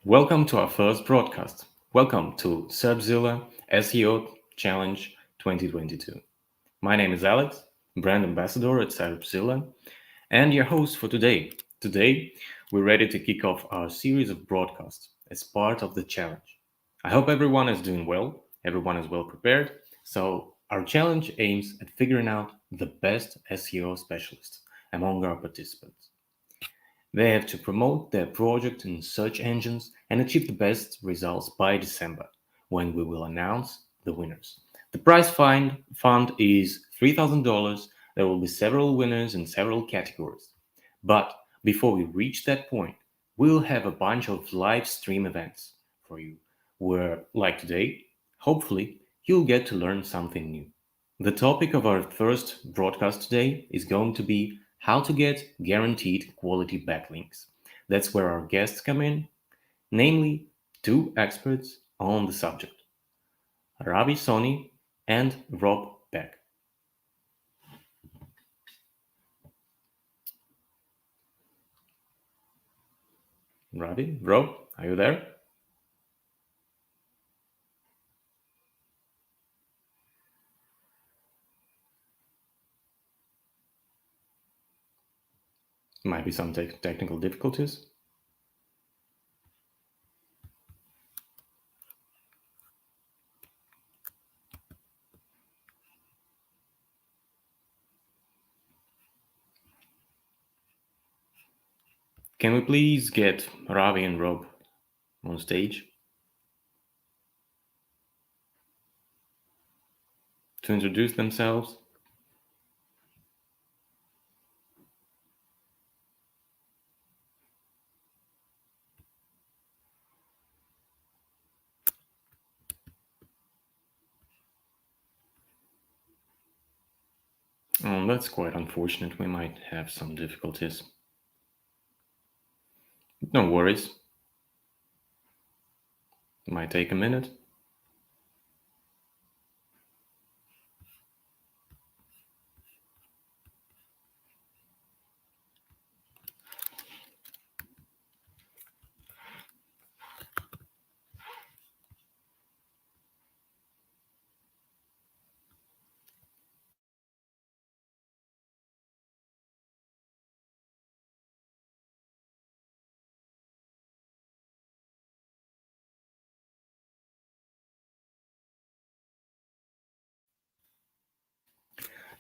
Welcome to our first broadcast. Welcome to SerpZilla SEO Challenge 2022. My name is Alex, brand ambassador at SerpZilla, and your host for today. Today, we're ready to kick off our series of broadcasts as part of the challenge. I hope everyone is doing well, everyone is well prepared. So, our challenge aims at figuring out the best SEO specialists among our participants. They have to promote their project in search engines and achieve the best results by December, when we will announce the winners. The prize fund is $3,000. There will be several winners in several categories. But before we reach that point, we'll have a bunch of live stream events for you, where, like today, hopefully you'll get to learn something new. The topic of our first broadcast today is going to be how to get guaranteed quality backlinks. That's where our guests come in, namely two experts on the subject, Ravi Soni and Rob Beck. Ravi, Rob, are you there? Might be some technical difficulties. Can we please get Ravi and Rob on stage to introduce themselves? Oh, that's quite unfortunate. We might have some difficulties. No worries. It might take a minute.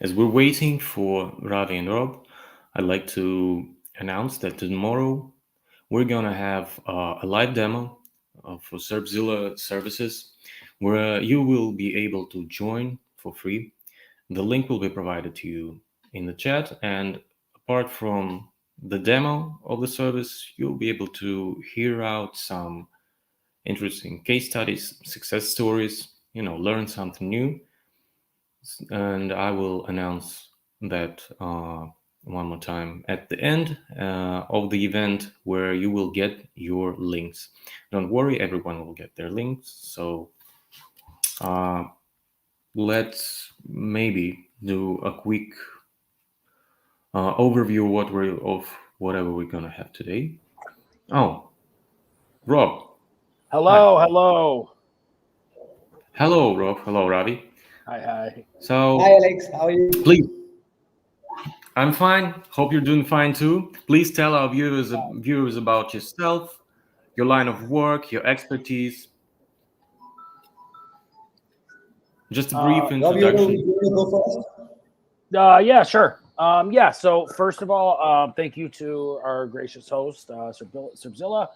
As we're waiting for Ravi and Rob, I'd like to announce that tomorrow we're gonna have a live demo for SerpZilla services where you will be able to join for free. The link will be provided to you in the chat, and apart from the demo of the service, you'll be able to hear out some interesting case studies, success stories, learn something new. And I will announce that one more time at the end of the event where you will get your links. Don't worry, everyone will get their links. So let's maybe do a quick overview of whatever we're gonna have today. Oh, Rob. Hello, Hi. hello. Hello, Rob. Hello, Ravi. Hi. So, Hi Alex, how are you? please, I'm fine. Hope you're doing fine too. Please tell our viewers about yourself, your line of work, your expertise. Just a brief Rob, you introduction. want to go first? Yeah, sure. Yeah, so first of all, thank you to our gracious host, SerpZilla,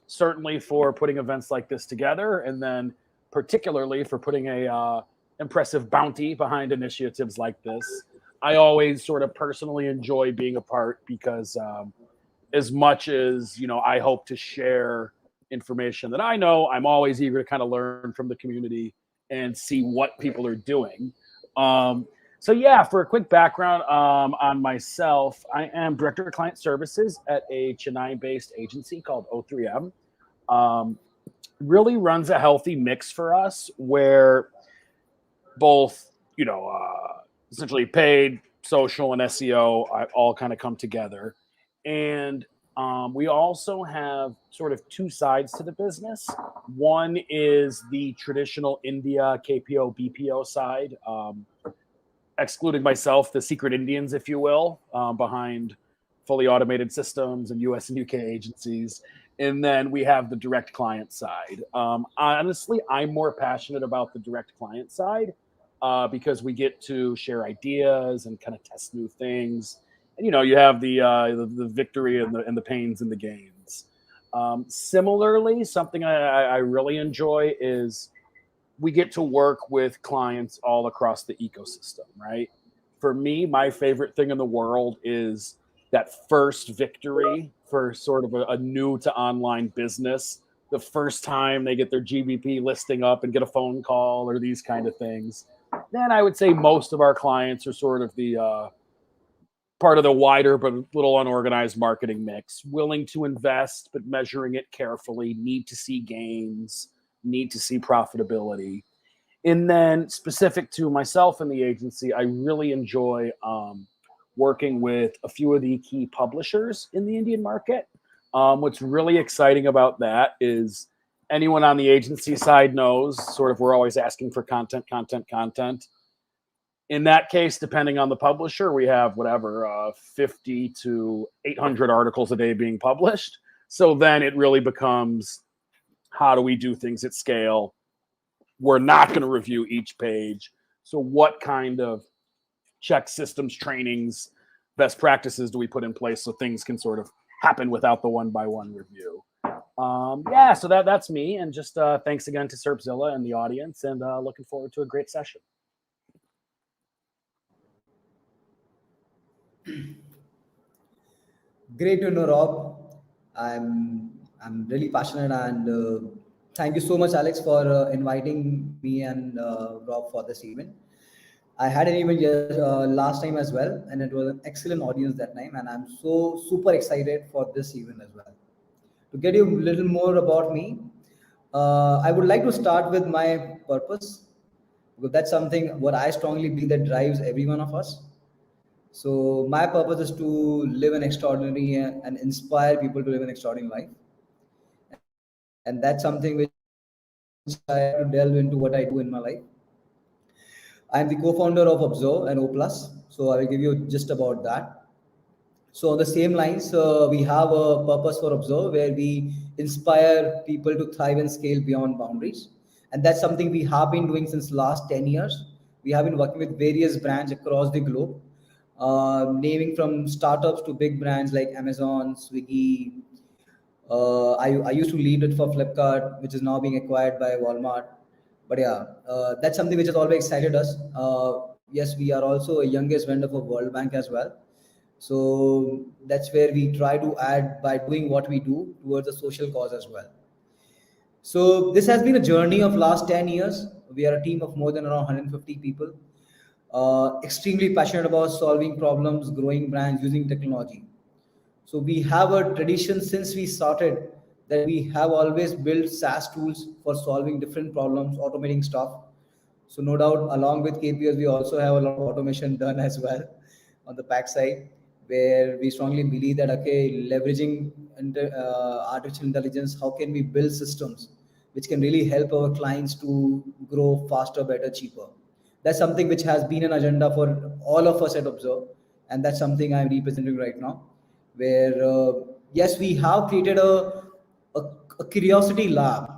certainly for putting events like this together, and then particularly for putting a impressive bounty behind initiatives like this. I always sort of personally enjoy being a part because as much as, I hope to share information that I know, I'm always eager to kind of learn from the community and see what people are doing. So yeah, for a quick background on myself, I am director of client services at a Chennai-based agency called O3M. Really runs a healthy mix for us where both, essentially paid, social, and SEO all kind of come together. And We also have sort of two sides to the business. One is the traditional India KPO BPO side, excluding myself, the secret Indians, if you will, behind fully automated systems and US and UK agencies. And then we have the direct client side. Honestly, I'm more passionate about the direct client side because we get to share ideas and kind of test new things. And you have the victory and the pains and the gains. Similarly, something I really enjoy is we get to work with clients all across the ecosystem, right? For me, my favorite thing in the world is that first victory for sort of a new to online business. The first time they get their GBP listing up and get a phone call or these kind of things. Then I would say most of our clients are sort of the part of the wider but little unorganized marketing mix, willing to invest but measuring it carefully, need to see gains, need to see profitability. And then specific to myself and the agency, I really enjoy working with a few of the key publishers in the Indian market. What's really exciting about that is anyone on the agency side knows sort of we're always asking for content. In that case, depending on the publisher, we have whatever 50 to 800 articles a day being published. So then it really becomes how do we do things at scale? We're not going to review each page. So what kind of check systems, trainings, best practices do we put in place so things can sort of happen without the one-by-one review? So that's me. And just thanks again to SerpZilla and the audience, and looking forward to a great session. Great to know, Rob. I'm really passionate, and thank you so much, Alex, for inviting me and Rob for this event. I had an event last time as well, and it was an excellent audience that time, and I'm so super excited for this event as well. To get you a little more about me, I would like to start with my purpose, because that's something what I strongly believe that drives every one of us. So my purpose is to live an extraordinary and inspire people to live an extraordinary life. And that's something which I have to delve into what I do in my life. I am the co-founder of Obbserv and O+. So I will give you just about that. So on the same lines, we have a purpose for Obbserv where we inspire people to thrive and scale beyond boundaries. And that's something we have been doing since last 10 years. We have been working with various brands across the globe, naming from startups to big brands like Amazon, Swiggy. I used to lead it for Flipkart, which is now being acquired by Walmart. But yeah, that's something which has always excited us. Yes, we are also a youngest vendor for World Bank as well. So that's where we try to add by doing what we do towards a social cause as well. So this has been a journey of last 10 years. We are a team of more than around 150 people, extremely passionate about solving problems, growing brands using technology. So we have a tradition since we started that we have always built SaaS tools for solving different problems, automating stuff. So no doubt, along with KPIs, we also have a lot of automation done as well on the back side, where we strongly believe that leveraging artificial intelligence, how can we build systems which can really help our clients to grow faster, better, cheaper. That's something which has been an agenda for all of us at Obbserv, and that's something I'm representing right now. Where yes, we have created a curiosity lab.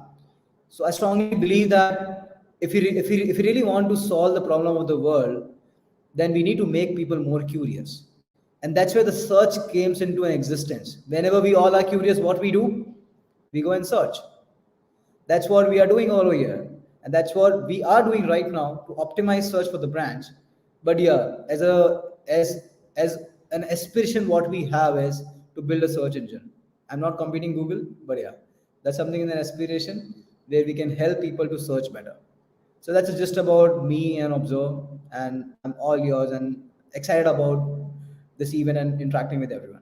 So I strongly believe that if we really want to solve the problem of the world, then we need to make people more curious. And that's where the search comes into an existence. Whenever we all are curious, what we do? We go and search. That's what we are doing all over here. And that's what we are doing right now to optimize search for the brands. But yeah, as an aspiration, what we have is to build a search engine. I'm not competing Google, but yeah, that's something in an aspiration where we can help people to search better. So that's just about me and Obbserv, and I'm all yours and excited about this event and interacting with everyone.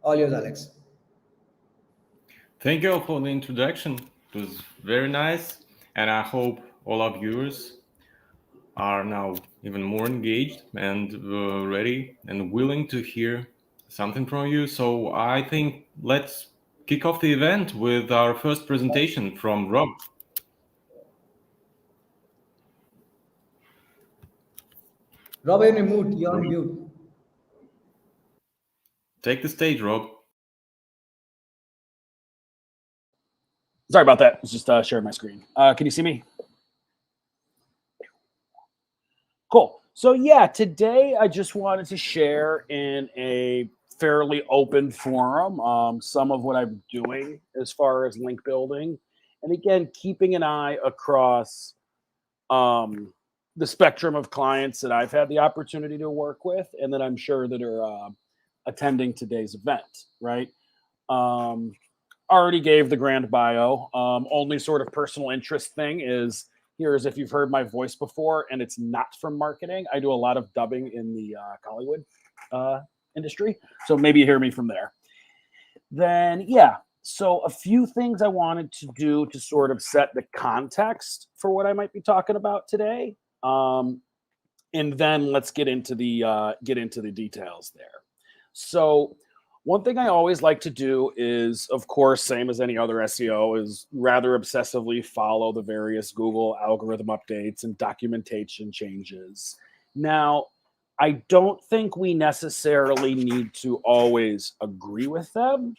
All yours, Alex. Thank you all for the introduction. It was very nice, and I hope all our viewers are now even more engaged and ready and willing to hear something from you. So I think let's kick off the event with our first presentation from Rob. Rob, you're on mute. You're on mute. Take the stage, Rob. Sorry about that. I was just sharing my screen. Can you see me? Cool. So yeah, today I just wanted to share in a fairly open forum some of what I'm doing as far as link building, and again, keeping an eye across the spectrum of clients that I've had the opportunity to work with, and that I'm sure that are attending today's event. Right. Um, Already gave the grand bio. Only sort of personal interest thing is here is if you've heard my voice before and it's not from marketing. I do a lot of dubbing in the Hollywood industry, so maybe you hear me from there. Then yeah, so a few things I wanted to do to sort of set the context for what I might be talking about today, and then let's get into the details there. So one thing I always like to do is, of course, same as any other SEO, is rather obsessively follow the various Google algorithm updates and documentation changes. Now, I don't think we necessarily need to always agree with them,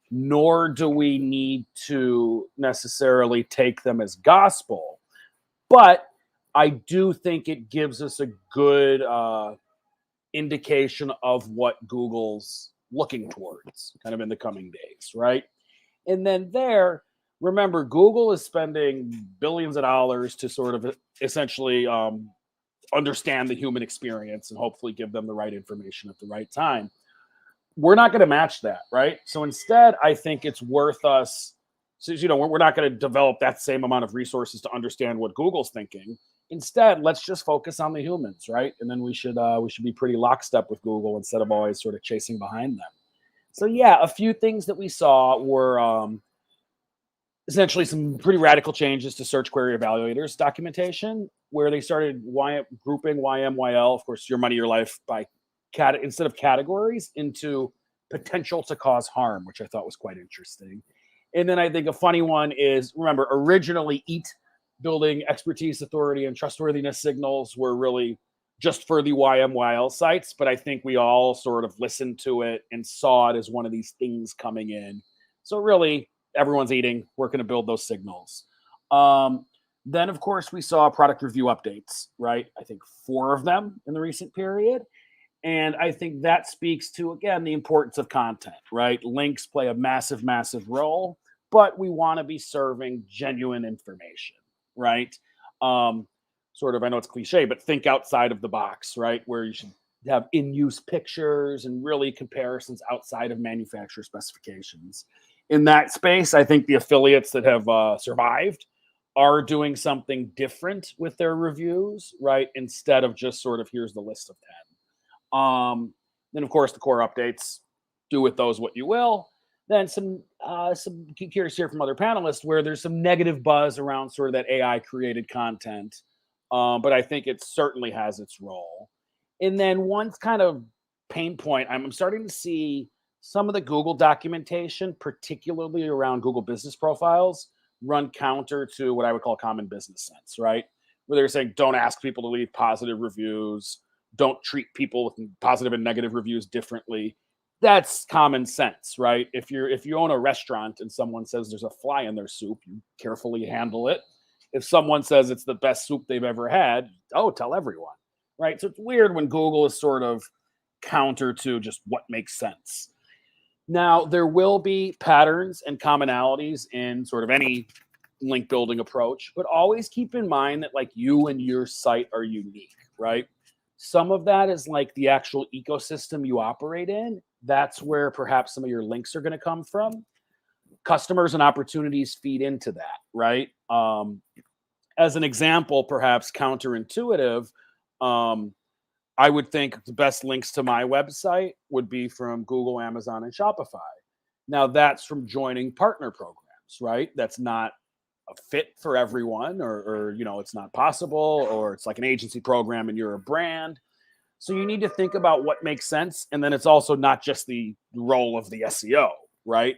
nor do we need to necessarily take them as gospel. But I do think it gives us a good indication of what Google's looking towards kind of in the coming days, right? And then there, remember, Google is spending billions of dollars to sort of essentially understand the human experience and hopefully give them the right information at the right time. We're not going to match that, right? So instead, I think it's worth us. So, we're not going to develop that same amount of resources to understand what Google's thinking. Instead, let's just focus on the humans, right? And then we should be pretty lockstep with Google instead of always sort of chasing behind them. So yeah, a few things that we saw were essentially some pretty radical changes to search query evaluators documentation, where they started grouping YMYL, of course, your money, your life, by instead of categories into potential to cause harm, which I thought was quite interesting. And then I think a funny one is, remember, originally EAT, building expertise, authority, and trustworthiness signals, were really just for the YMYL sites. But I think we all sort of listened to it and saw it as one of these things coming in. So really, everyone's eating. We're going to build those signals. Then, of course, we saw product review updates, right? I think 4 of them in the recent period. And I think that speaks to, again, the importance of content, right? Links play a massive, massive role, but we want to be serving genuine information, right? Sort of, I know it's cliche, but think outside of the box, right? Where you should have in-use pictures and really comparisons outside of manufacturer specifications. In that space, I think the affiliates that have survived are doing something different with their reviews, right? Instead of just sort of, here's the list of 10. Then of course the core updates, do with those what you will. Then some curious here from other panelists where there's some negative buzz around sort of that AI created content, but I think it certainly has its role. And then one kind of pain point, I'm starting to see some of the Google documentation, particularly around Google business profiles, run counter to what I would call common business sense, right? Where they're saying, don't ask people to leave positive reviews, don't treat people with positive and negative reviews differently. That's common sense, right? If you own a restaurant and someone says there's a fly in their soup, you carefully handle it. If someone says it's the best soup they've ever had, tell everyone, right? So it's weird when Google is sort of counter to just what makes sense. Now, there will be patterns and commonalities in sort of any link building approach, but always keep in mind that like you and your site are unique, right? Some of that is like the actual ecosystem you operate in. That's where perhaps some of your links are going to come from. Customers and opportunities feed into that, right? As an example, perhaps counterintuitive, I would think the best links to my website would be from Google, Amazon, and Shopify. Now, that's from joining partner programs, right? That's not a fit for everyone, or it's not possible, or it's like an agency program and you're a brand. So you need to think about what makes sense. And then it's also not just the role of the SEO, right?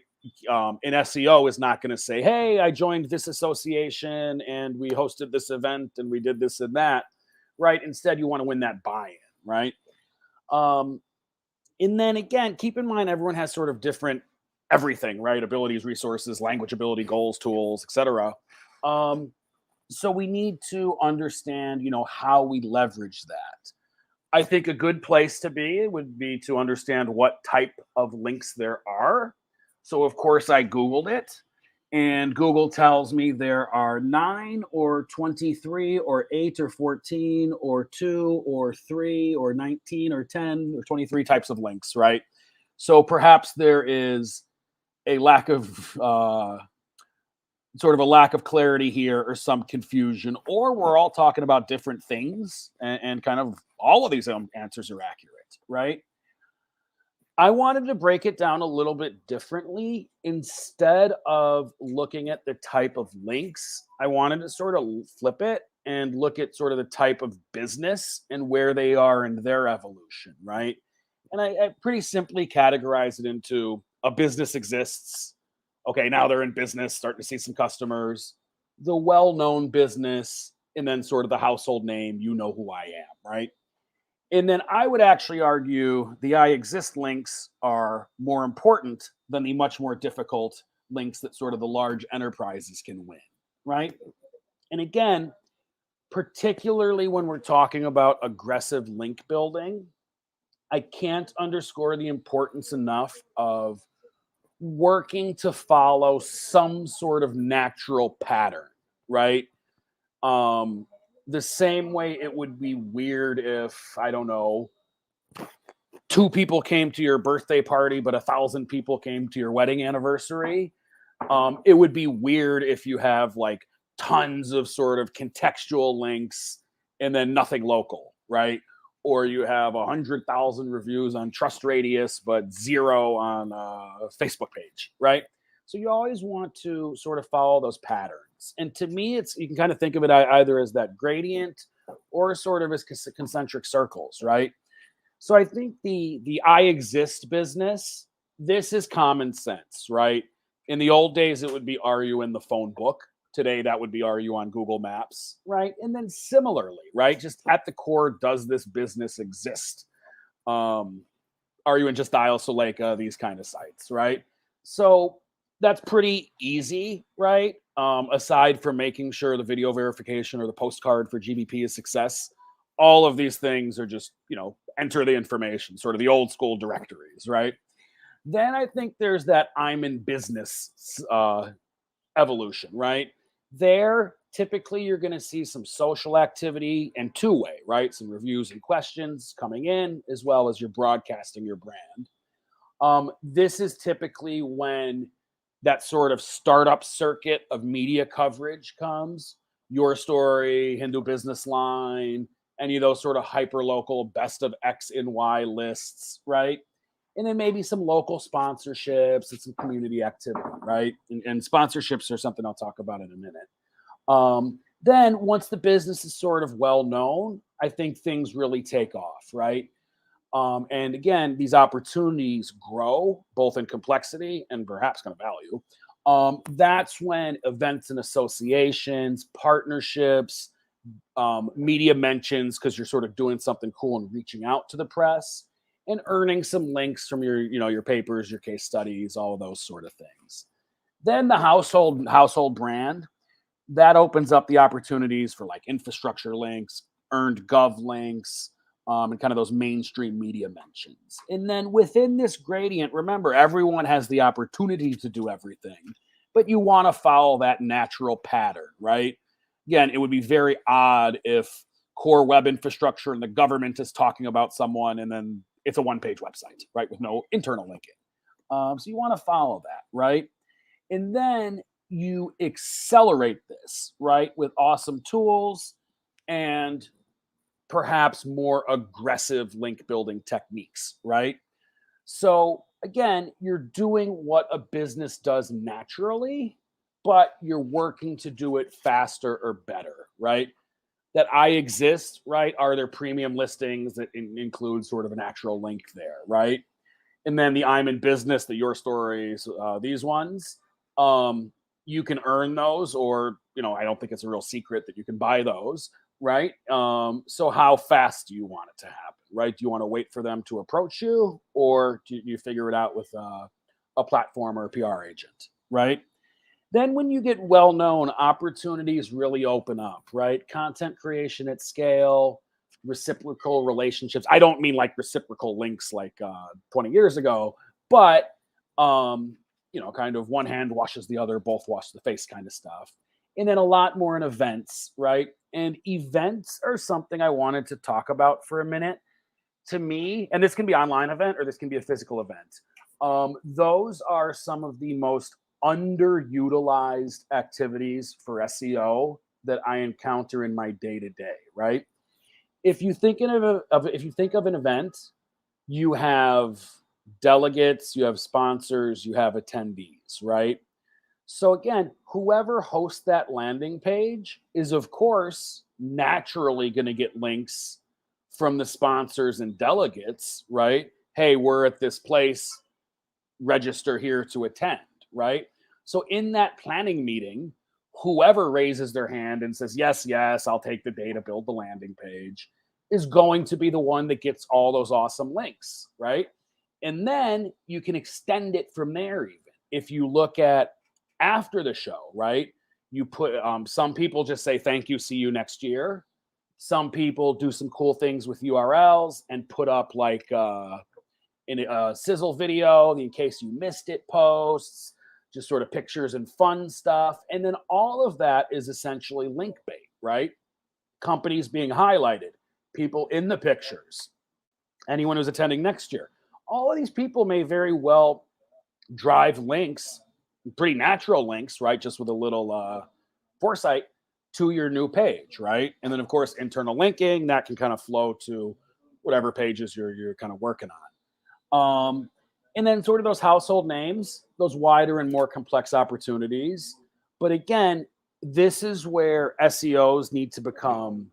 An SEO is not going to say, hey, I joined this association and we hosted this event and we did this and that, right? Instead, you want to win that buy-in, right? And then again, keep in mind, everyone has sort of different everything, right? Abilities, resources, language ability, goals, tools, etc. So we need to understand, how we leverage that. I think a good place to be would be to understand what type of links there are. So of course I Googled it, and Google tells me there are 9 or 23 or 8 or 14 or 2 or 3 or 19 or 10 or 23 types of links, right? So perhaps there is a lack of sort of a lack of clarity here or some confusion, or we're all talking about different things and kind of all of these answers are accurate, right? I wanted to break it down a little bit differently. Instead of looking at the type of links, I wanted to sort of flip it and look at sort of the type of business and where they are in their evolution, right? And I pretty simply categorize it into a business exists. Okay, now they're in business, starting to see some customers, the well-known business, and then sort of the household name, you know who I am, right? And then I would actually argue the I exist links are more important than the much more difficult links that sort of the large enterprises can win, right? And again, particularly when we're talking about aggressive link building, I can't underscore the importance enough of working to follow some sort of natural pattern, right? The same way it would be weird if, I don't know, 2 people came to your birthday party, but 1,000 people came to your wedding anniversary. It would be weird if you have like tons of sort of contextual links and then nothing local, right? Or you have 100,000 reviews on Trust Radius, but 0 on a Facebook page, right? So you always want to sort of follow those patterns. And to me, you can kind of think of it either as that gradient or sort of as concentric circles, right? So I think the I exist business, this is common sense, right? In the old days, it would be, are you in the phone book? Today, that would be, are you on Google Maps, right? And then similarly, right? Just at the core, does this business exist? Are you in Just Dial Suleika? These kind of sites, right? So that's pretty easy, right? Aside from making sure the video verification or the postcard for GBP is success, all of these things are just, enter the information, sort of the old school directories, right? Then I think there's that I'm in business evolution, right? There, typically, you're going to see some social activity and two-way, right? Some reviews and questions coming in, as well as you're broadcasting your brand. This is typically when that sort of startup circuit of media coverage comes. Your Story, Hindu Business Line, any of those sort of hyper-local best of X and Y lists, right? And then maybe some local sponsorships and some community activity, right? And sponsorships are something I'll talk about in a minute. Then once the business is sort of well known, I think things really take off, right? And again, these opportunities grow both in complexity and perhaps kind of value. That's when events and associations, partnerships, media mentions, because you're sort of doing something cool and reaching out to the press, and earning some links from your papers, your case studies, all of those sort of things. Then the household brand, that opens up the opportunities for like infrastructure links, earned gov links, and kind of those mainstream media mentions. And then within this gradient, remember, everyone has the opportunity to do everything, but you want to follow that natural pattern, right? Again, it would be very odd if core web infrastructure and the government is talking about someone and then it's a one-page website, right, with no internal linking. So you want to follow that, right? And then you accelerate this, right, with awesome tools and perhaps more aggressive link building techniques, right? So again, you're doing what a business does naturally, but you're working to do it faster or better, right? that I exist, right, are there premium listings that include sort of an actual link there, right? And then the I'm in business, the your stories, these ones, you can earn those, or I don't think it's a real secret that you can buy those, right? So how fast do you want it to happen, right? Do you want to wait for them to approach you, or do you figure it out with a platform or a PR agent, right? Then when you get well known, opportunities really open up, right? Content creation at scale, reciprocal relationships. I don't mean like reciprocal links like 20 years ago, but kind of one hand washes the other, both wash the face kind of stuff. And then a lot more in events, right? And events are something I wanted to talk about for a minute. To me, and this can be an online event or this can be a physical event. Those are some of the most underutilized activities for SEO that I encounter in my day to day, right? If you think of an event, you have delegates, you have sponsors, you have attendees, right? So again, whoever hosts that landing page is of course naturally going to get links from the sponsors and delegates, right? Hey, we're at this place, register here to attend, right? So in that planning meeting, whoever raises their hand and says, yes, I'll take the day to build the landing page, is going to be the one that gets all those awesome links, right? And then you can extend it from there even. If you look at after the show, right? You put, some people just say, thank you, see you next year. Some people do some cool things with URLs and put up like in a sizzle video, in case you missed it, posts, just sort of pictures and fun stuff. And then all of that is essentially link bait, right? Companies being highlighted, people in the pictures, anyone who's attending next year. All of these people may very well drive links, pretty natural links, right? Just with a little foresight to your new page, right? And then of course, internal linking, that can kind of flow to whatever pages you're kind of working on. And then sort of those household names, those wider and more complex opportunities. But again, this is where SEOs need to become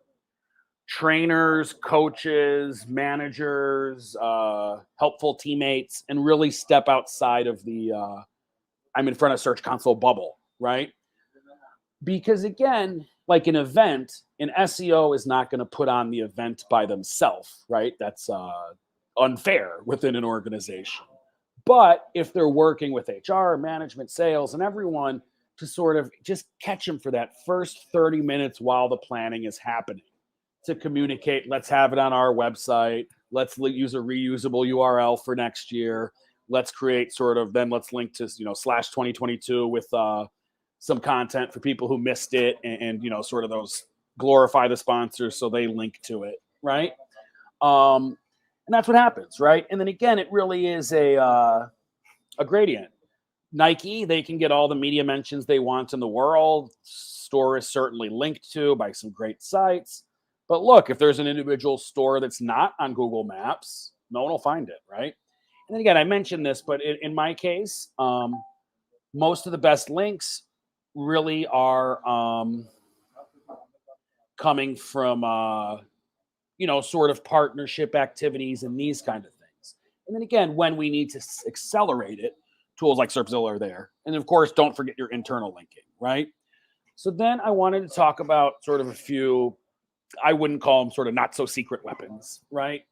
trainers, coaches, managers, helpful teammates, and really step outside of the I'm in front of Search Console bubble, right? Because again, like an event, an SEO is not going to put on the event by themselves, right? That's unfair within an organization. But if they're working with HR, management, sales, and everyone to sort of just catch them for that first 30 minutes while the planning is happening, to communicate, let's have it on our website, let's use a reusable URL for next year, let's create sort of, then let's link to, /2022 with some content for people who missed it, and sort of those glorify the sponsors so they link to it, right? And that's what happens, right? And then again, it really is a gradient. Nike, they can get all the media mentions they want in the world. Store is certainly linked to by some great sites. But look, if there's an individual store that's not on Google Maps, no one will find it, right? And then again, I mentioned this, but in my case, most of the best links really are coming from sort of partnership activities and these kind of things. And then again, when we need to accelerate it, tools like SerpZilla are there. And of course, don't forget your internal linking, right? So then I wanted to talk about sort of a few, I wouldn't call them sort of not so secret weapons, right?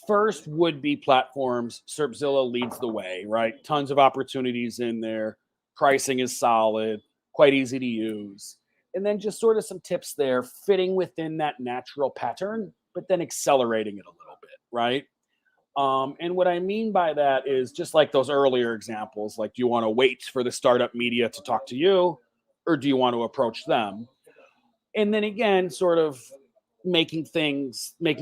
First would be platforms. SerpZilla leads the way, right? Tons of opportunities in there. Pricing is solid, quite easy to use. And then just sort of some tips there, fitting within that natural pattern, but then accelerating it a little bit, right? And what I mean by that is just like those earlier examples, like, do you want to wait for the startup media to talk to you, or do you want to approach them? And then again, sort of making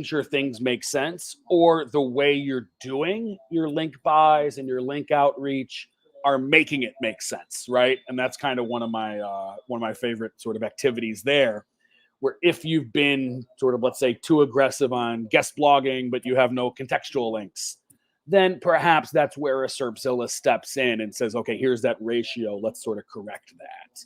sure things make sense, or the way you're doing your link buys and your link outreach are making it make sense, right? And that's kind of one of my favorite sort of activities there, where if you've been sort of, let's say, too aggressive on guest blogging, but you have no contextual links, then perhaps that's where a SerpZilla steps in and says, okay, here's that ratio. Let's sort of correct that.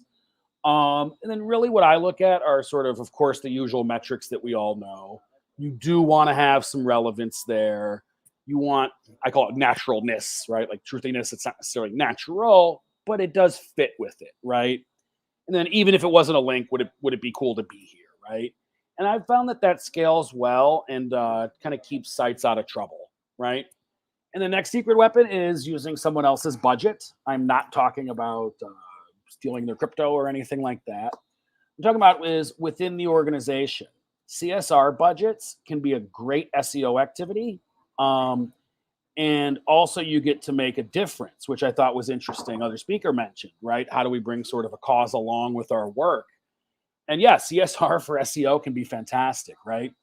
And then really what I look at are sort of course, the usual metrics that we all know. You do want to have some relevance there. You want, I call it naturalness, right? Like truthiness, it's not necessarily natural, but it does fit with it, right? And then even if it wasn't a link, would it be cool to be here, right? And I've found that scales well and kind of keeps sites out of trouble, right? And the next secret weapon is using someone else's budget. I'm not talking about stealing their crypto or anything like that. I'm talking about is within the organization. CSR budgets can be a great SEO activity. And also you get to make a difference, which I thought was interesting. Other speaker mentioned, right? How do we bring sort of a cause along with our work? And yeah, CSR for SEO can be fantastic, right?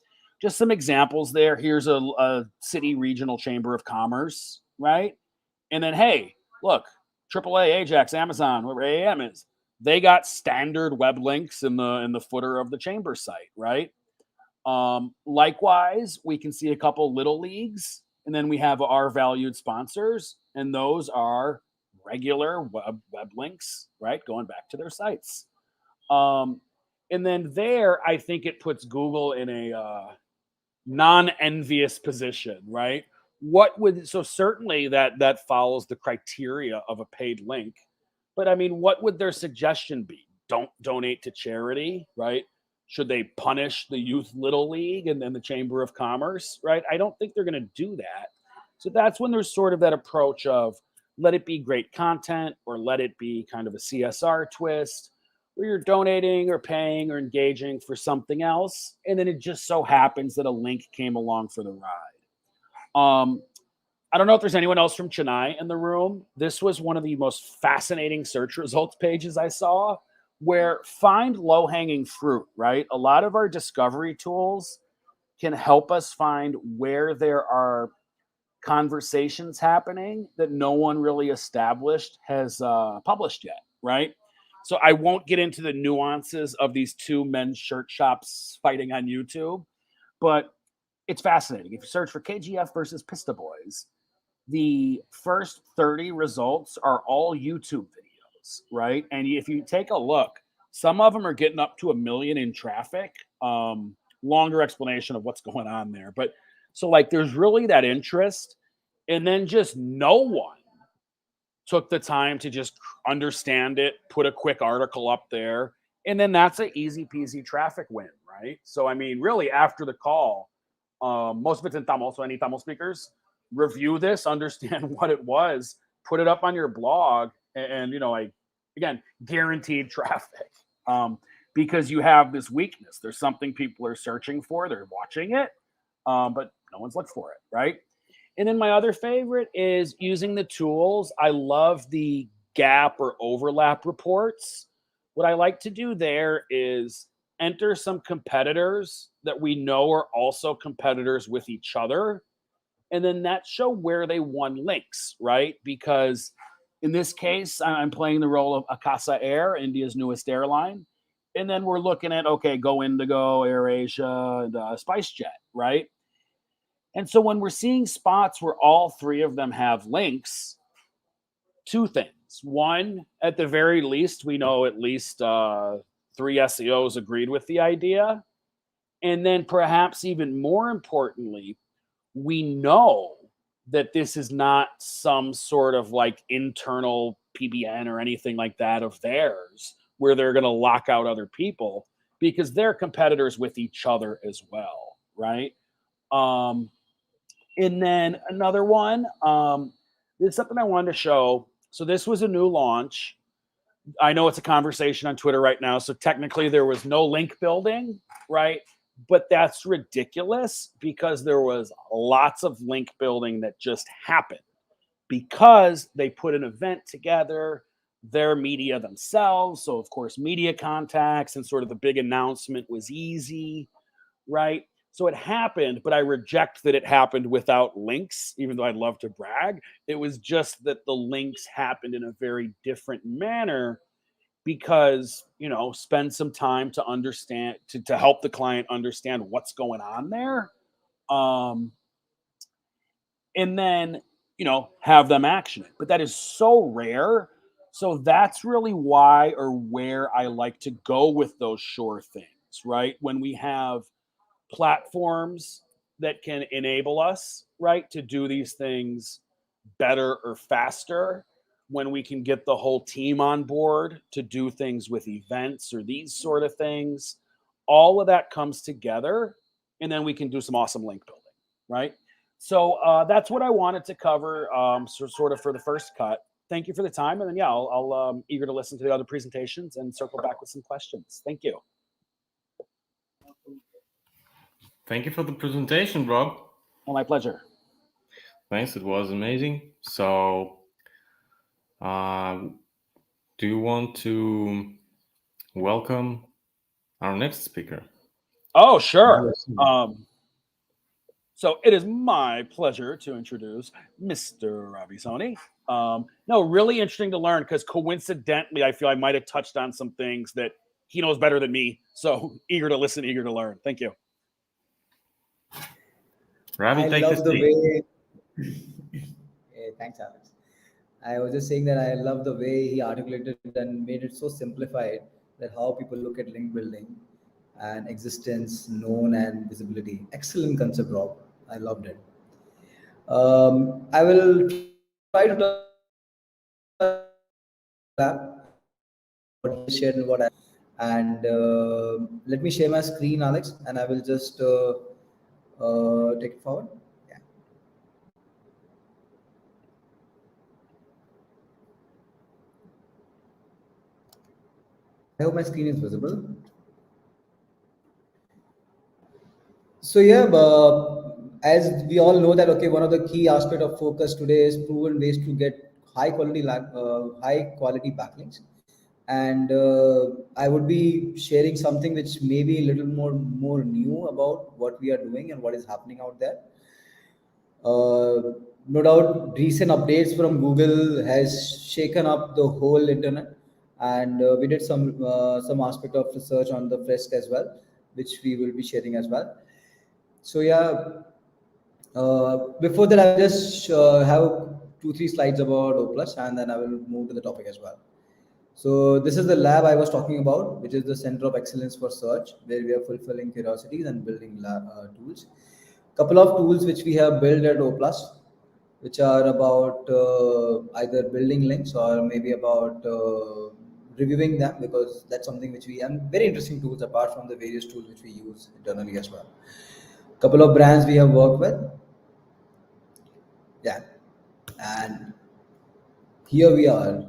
Just some examples there. Here's a city regional chamber of commerce, right? And then, hey, look, AAA, Ajax, Amazon, whatever AAM is, they got standard web links in the footer of the chamber site, right? Likewise, we can see a couple little leagues, and then we have our valued sponsors, and those are regular web links, right? Going back to their sites. And then there, I think it puts Google in a non-envious position, right? So certainly that follows the criteria of a paid link, but I mean, what would their suggestion be? Don't donate to charity, right? Should they punish the Youth Little League and then the Chamber of Commerce, right? I don't think they're going to do that. So that's when there's sort of that approach of let it be great content or let it be kind of a CSR twist where you're donating or paying or engaging for something else. And then it just so happens that a link came along for the ride. I don't know if there's anyone else from Chennai in the room. This was one of the most fascinating search results pages I saw where find low-hanging fruit, right? A lot of our discovery tools can help us find where there are conversations happening that no one really established has published yet, right? So I won't get into the nuances of these two men's shirt shops fighting on YouTube, but it's fascinating. If you search for KGF versus Pista Boys, the first 30 results are all YouTube videos, right? And if you take a look, some of them are getting up to 1 million in traffic. Longer explanation of what's going on there. But so like there's really that interest, and then just no one took the time to just understand it, put a quick article up there, and then that's an easy peasy traffic win, right? So I mean, really after the call, most of it's in Tamil, so any Tamil speakers, review this, understand what it was, put it up on your blog, and you know, like again, guaranteed traffic. Because you have this weakness. There's something people are searching for, they're watching it, but no one's looked for it, right? And then my other favorite is using the tools. I love the gap or overlap reports. What I like to do there is enter some competitors that we know are also competitors with each other. And then that show where they won links, right? Because in this case, I'm playing the role of Akasa Air, India's newest airline. And then we're looking at, okay, Go Indigo, AirAsia, and SpiceJet, right? And so when we're seeing spots where all three of them have links, two things. One, at the very least, we know at least 3 SEOs agreed with the idea. And then perhaps even more importantly, we know that this is not some sort of like internal PBN or anything like that of theirs where they're going to lock out other people because they're competitors with each other as well, right? And then another one, this is something I wanted to show. So this was a new launch. I know it's a conversation on Twitter right now. So technically there was no link building, right? But that's ridiculous because there was lots of link building that just happened because they put an event together, their media themselves. So, of course, media contacts and sort of the big announcement was easy, right? So it happened, but I reject that it happened without links, even though I'd love to brag. It was just that the links happened in a very different manner because, you know, spend some time to understand, to help the client understand what's going on there. And then, you know, have them action it. But that is so rare. So that's really why or where I like to go with those sure things, right? When we have platforms that can enable us, right, to do these things better or faster, when we can get the whole team on board to do things with events or these sort of things, all of that comes together, and then we can do some awesome link building, right? So that's what I wanted to cover, sort of for the first cut. Thank you for the time, and then I'll eager to listen to the other presentations and circle back with some questions. Thank you. Thank you for the presentation, Rob. Well, my pleasure. Thanks, it was amazing. So, do you want to welcome our next speaker? Oh, sure. So it is my pleasure to introduce Mr. Ravi Soni. No, really interesting to learn because coincidentally, I feel I might have touched on some things that he knows better than me. So eager to listen, eager to learn. Thank you. Ravi, take love the the stage. way. Thanks, Alex. I was just saying that I love the way he articulated and made it so simplified that how people look at link building and existence, known and visibility. Excellent concept, Rob. I loved it. I will try to what he shared and what I and let me share my screen, Alex, and I will just take it forward. Yeah. I hope my screen is visible. So yeah, as we all know that one of the key aspect of focus today is proven ways to get high quality backlinks, and I would be sharing something which may be a little more new about what we are doing and what is happening out there. No doubt, recent updates from Google has shaken up the whole internet, and we did some aspect of research on the Frisk as well, which we will be sharing as well. So yeah, before that, I'll just have 2-3 slides about O Plus, and then I will move to the topic as well. So this is the lab I was talking about, which is the Center of Excellence for Search, where we are fulfilling curiosities and building tools. Couple of tools which we have built at O Plus, which are about either building links or maybe about reviewing them, because that's something which we and very interesting tools apart from the various tools which we use internally as well. Couple of brands we have worked with. Yeah, and here we are.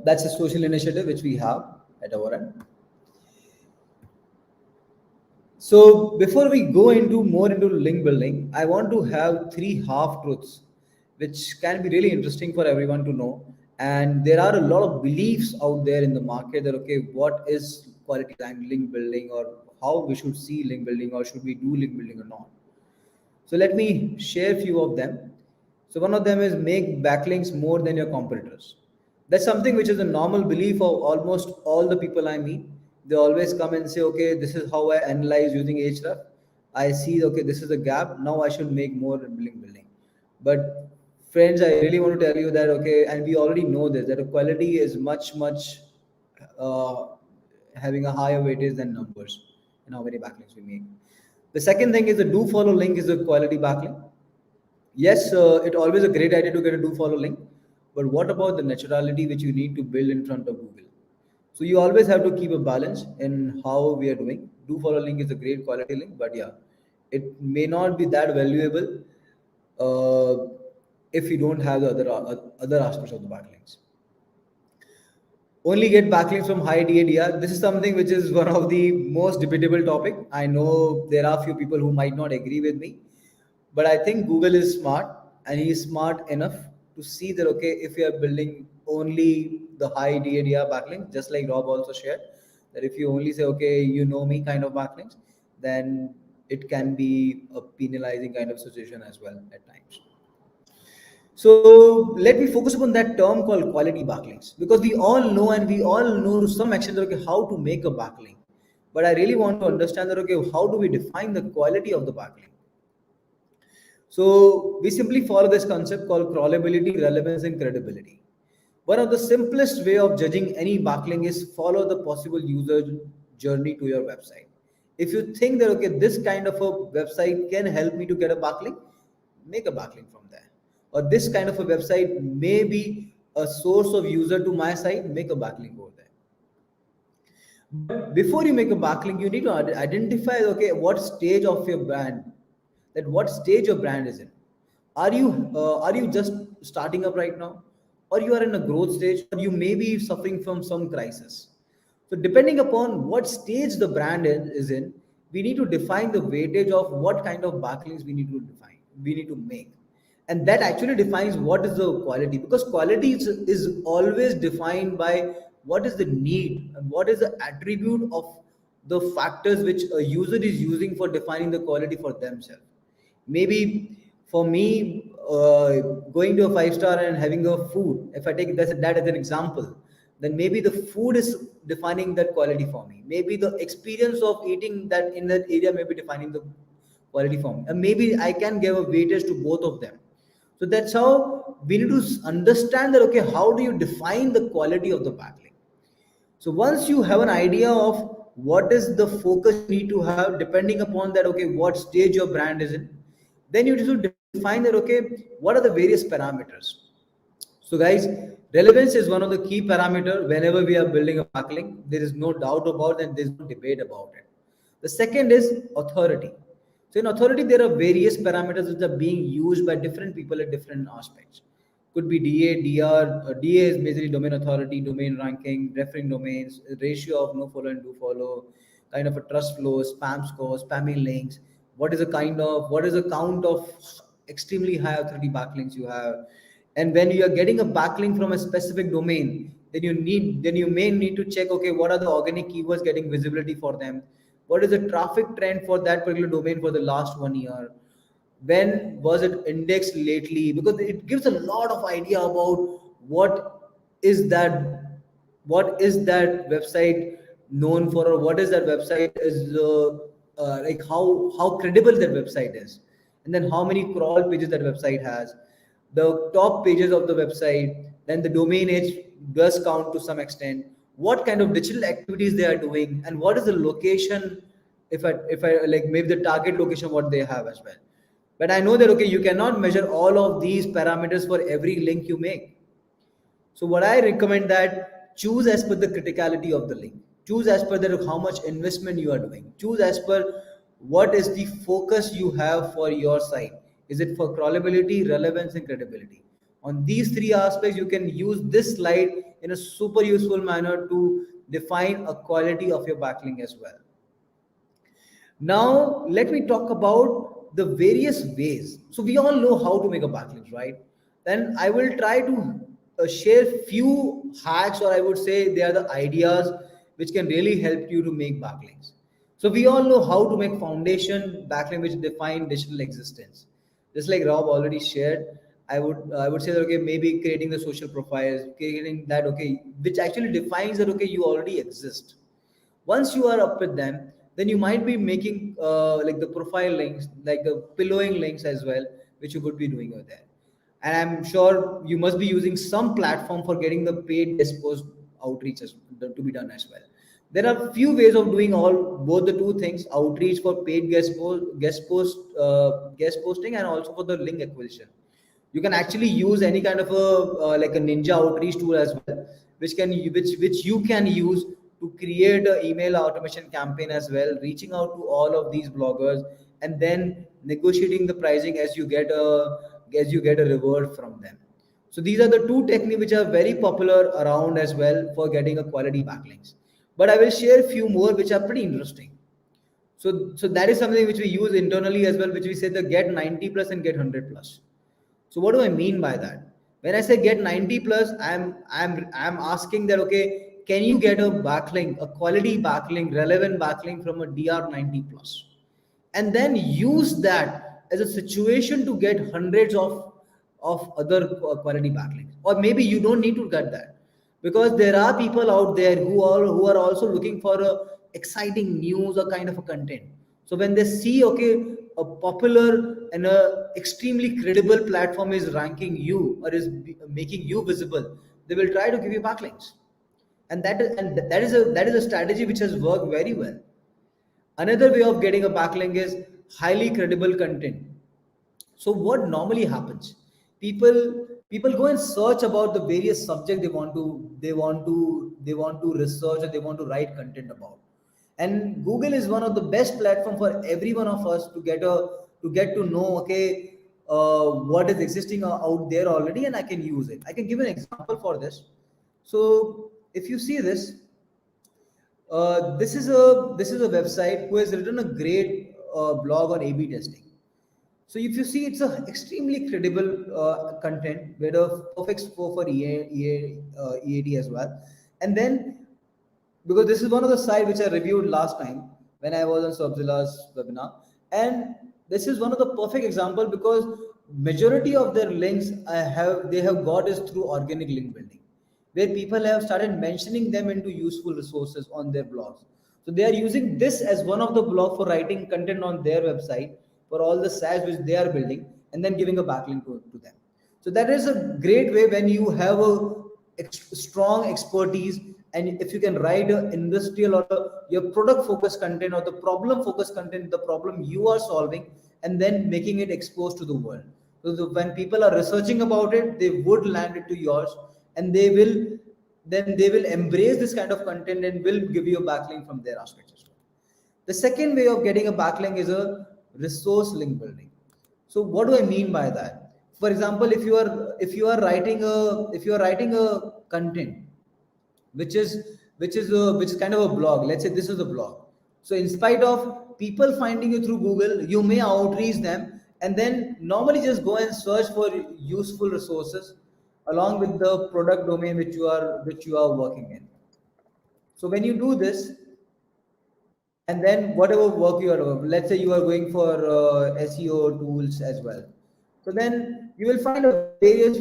That's a social initiative which we have at our end. So before we go into more into link building, I want to have 3 half truths, which can be really interesting for everyone to know. And there are a lot of beliefs out there in the market that what is quality design link building, or how we should see link building, or should we do link building or not. So let me share a few of them. So one of them is make backlinks more than your competitors. That's something which is a normal belief of almost all the people I meet. They always come and say, okay, this is how I analyze using Ahref. I see, okay, this is a gap. Now I should make more link building. But friends, I really want to tell you that, okay, and we already know this, that the quality is much uh, having a higher weightage than numbers and how many backlinks we make. The second thing is the do follow link is a quality backlink. Yes, it's always a great idea to get a do follow link, but what about the naturality which you need to build in front of Google? So you always have to keep a balance in how we are doing. Do follow link is a great quality link, but yeah, it may not be that valuable if you don't have the other aspects of the backlinks. Only get backlinks from high DADR. This is something which is one of the most debatable topic. I know there are few people who might not agree with me, but I think Google is smart, and he is smart enough to see that, okay, if you are building only the high DADR backlinks, just like Rob also shared, that if you only say, okay, you know me kind of backlinks, then it can be a penalizing kind of situation as well at times. So let me focus upon that term called quality backlinks, because we all know, and we all know to some extent, okay, how to make a backlink. But I really want to understand that, okay, how do we define the quality of the backlink? So we simply follow this concept called crawlability, relevance, and credibility. One of the simplest way of judging any backlink is follow the possible user journey to your website. If you think that okay, this kind of a website can help me to get a backlink, make a backlink from there. Or this kind of a website may be a source of user to my site, make a backlink over there. But before you make a backlink, you need to identify okay, what stage of your brand, that what stage your brand is in. Are you just starting up right now, or you are in a growth stage, or you may be suffering from some crisis? So depending upon what stage the brand is in, we need to define the weightage of what kind of backlinks we need to make. And that actually defines what is the quality, because quality is always defined by what is the need and what is the attribute of the factors which a user is using for defining the quality for themselves. Maybe for me, going to a five star and having a food, if I take that as an example, then maybe the food is defining that quality for me. Maybe the experience of eating that in that area may be defining the quality for me. And maybe I can give a weightage to both of them. So that's how we need to understand that okay, how do you define the quality of the backlink? So once you have an idea of what is the focus you need to have, depending upon that, okay, what stage your brand is in, then you need to define that, okay, what are the various parameters? So guys, relevance is one of the key parameter whenever we are building a backlink. There is no doubt about it, there's no debate about it. The second is authority. So in authority, there are various parameters which are being used by different people at different aspects. Could be DA, DR. DA is basically domain authority, domain ranking, referring domains, ratio of no follow and do follow, kind of a trust flow, spam score, spamming links. What is the count of extremely high authority backlinks you have? And when you are getting a backlink from a specific domain, then you may need to check, okay, what are the organic keywords getting visibility for them? What is the traffic trend for that particular domain for the last 1 year? When was it indexed lately? Because it gives a lot of idea about what is that website known for, or what is that website is like how credible that website is, and then how many crawl pages that website has, the top pages of the website, then the domain age does count to some extent, what kind of digital activities they are doing, and what is the location, if I like maybe the target location what they have as well. But I know that okay, you cannot measure all of these parameters for every link you make. So what I recommend that choose as per the criticality of the link. Choose as per the how much investment you are doing. Choose as per what is the focus you have for your site. Is it for crawlability, relevance, and credibility? On these three aspects, you can use this slide in a super useful manner to define a quality of your backlink as well. Now, let me talk about the various ways. So we all know how to make a backlink, right? Then I will try to share few hacks, or I would say they are the ideas which can really help you to make backlinks. So we all know how to make foundation backlink which define digital existence. Just like Rob already shared, I would say that okay, maybe creating the social profiles, creating that okay, which actually defines that okay, you already exist. Once you are up with them, then you might be making like the profile links, like the pillowing links as well, which you could be doing over there. And I'm sure you must be using some platform for getting the paid guest post outreach to be done as well. There are few ways of doing all both the two things: outreach for paid guest posting, and also for the link acquisition. You can actually use any kind of a like a ninja outreach tool as well, which you can use to create an email automation campaign as well, reaching out to all of these bloggers, and then negotiating the pricing as you get a reward from them. So these are the two techniques which are very popular around as well for getting a quality backlinks. But I will share a few more which are pretty interesting. So that is something which we use internally as well, which we say the get 90 plus and get 100 plus. So what do I mean by that? When I say get 90 plus, I'm asking that okay, can you get a backlink, a quality backlink, relevant backlink from a DR 90 plus? And then use that as a situation to get hundreds of other quality backlinks. Or maybe you don't need to get that, because there are people out there who are also looking for a exciting news or kind of a content. So when they see okay, a popular and a extremely credible platform is ranking you or is making you visible, they will try to give you backlinks, and that is a strategy which has worked very well. Another way of getting a backlink is highly credible content. So what normally happens, people go and search about the various subject they want to research, or they want to write content about. And Google is one of the best platform for every one of us to get to know, okay, what is existing out there already, and I can use it. I can give an example for this. So if you see this, this is a website who has written a great blog on A/B testing. So if you see, it's a extremely credible content, with a perfect score for EAD as well. And then, because this is one of the sites which I reviewed last time when I was on SerpZilla's webinar, and this is one of the perfect example, because majority of their links they have got is through organic link building, where people have started mentioning them into useful resources on their blogs. So they are using this as one of the blog for writing content on their website for all the sites which they are building, and then giving a backlink to them. So that is a great way when you have a strong expertise, and if you can write a industrial or your product focused content, or the problem focused content, the problem you are solving, and then making it exposed to the world. So when people are researching about it, they would land it to yours, and they will embrace this kind of content and will give you a backlink from their aspects as well. The second way of getting a backlink is a resource link building. So what do I mean by that? For example, if you are writing a content which is kind of a blog. Let's say this is a blog. So in spite of people finding you through Google, you may outreach them, and then normally just go and search for useful resources along with the product domain which you are working in. So when you do this, and then whatever work you are doing, let's say you are going for SEO tools as well. So then you will find a various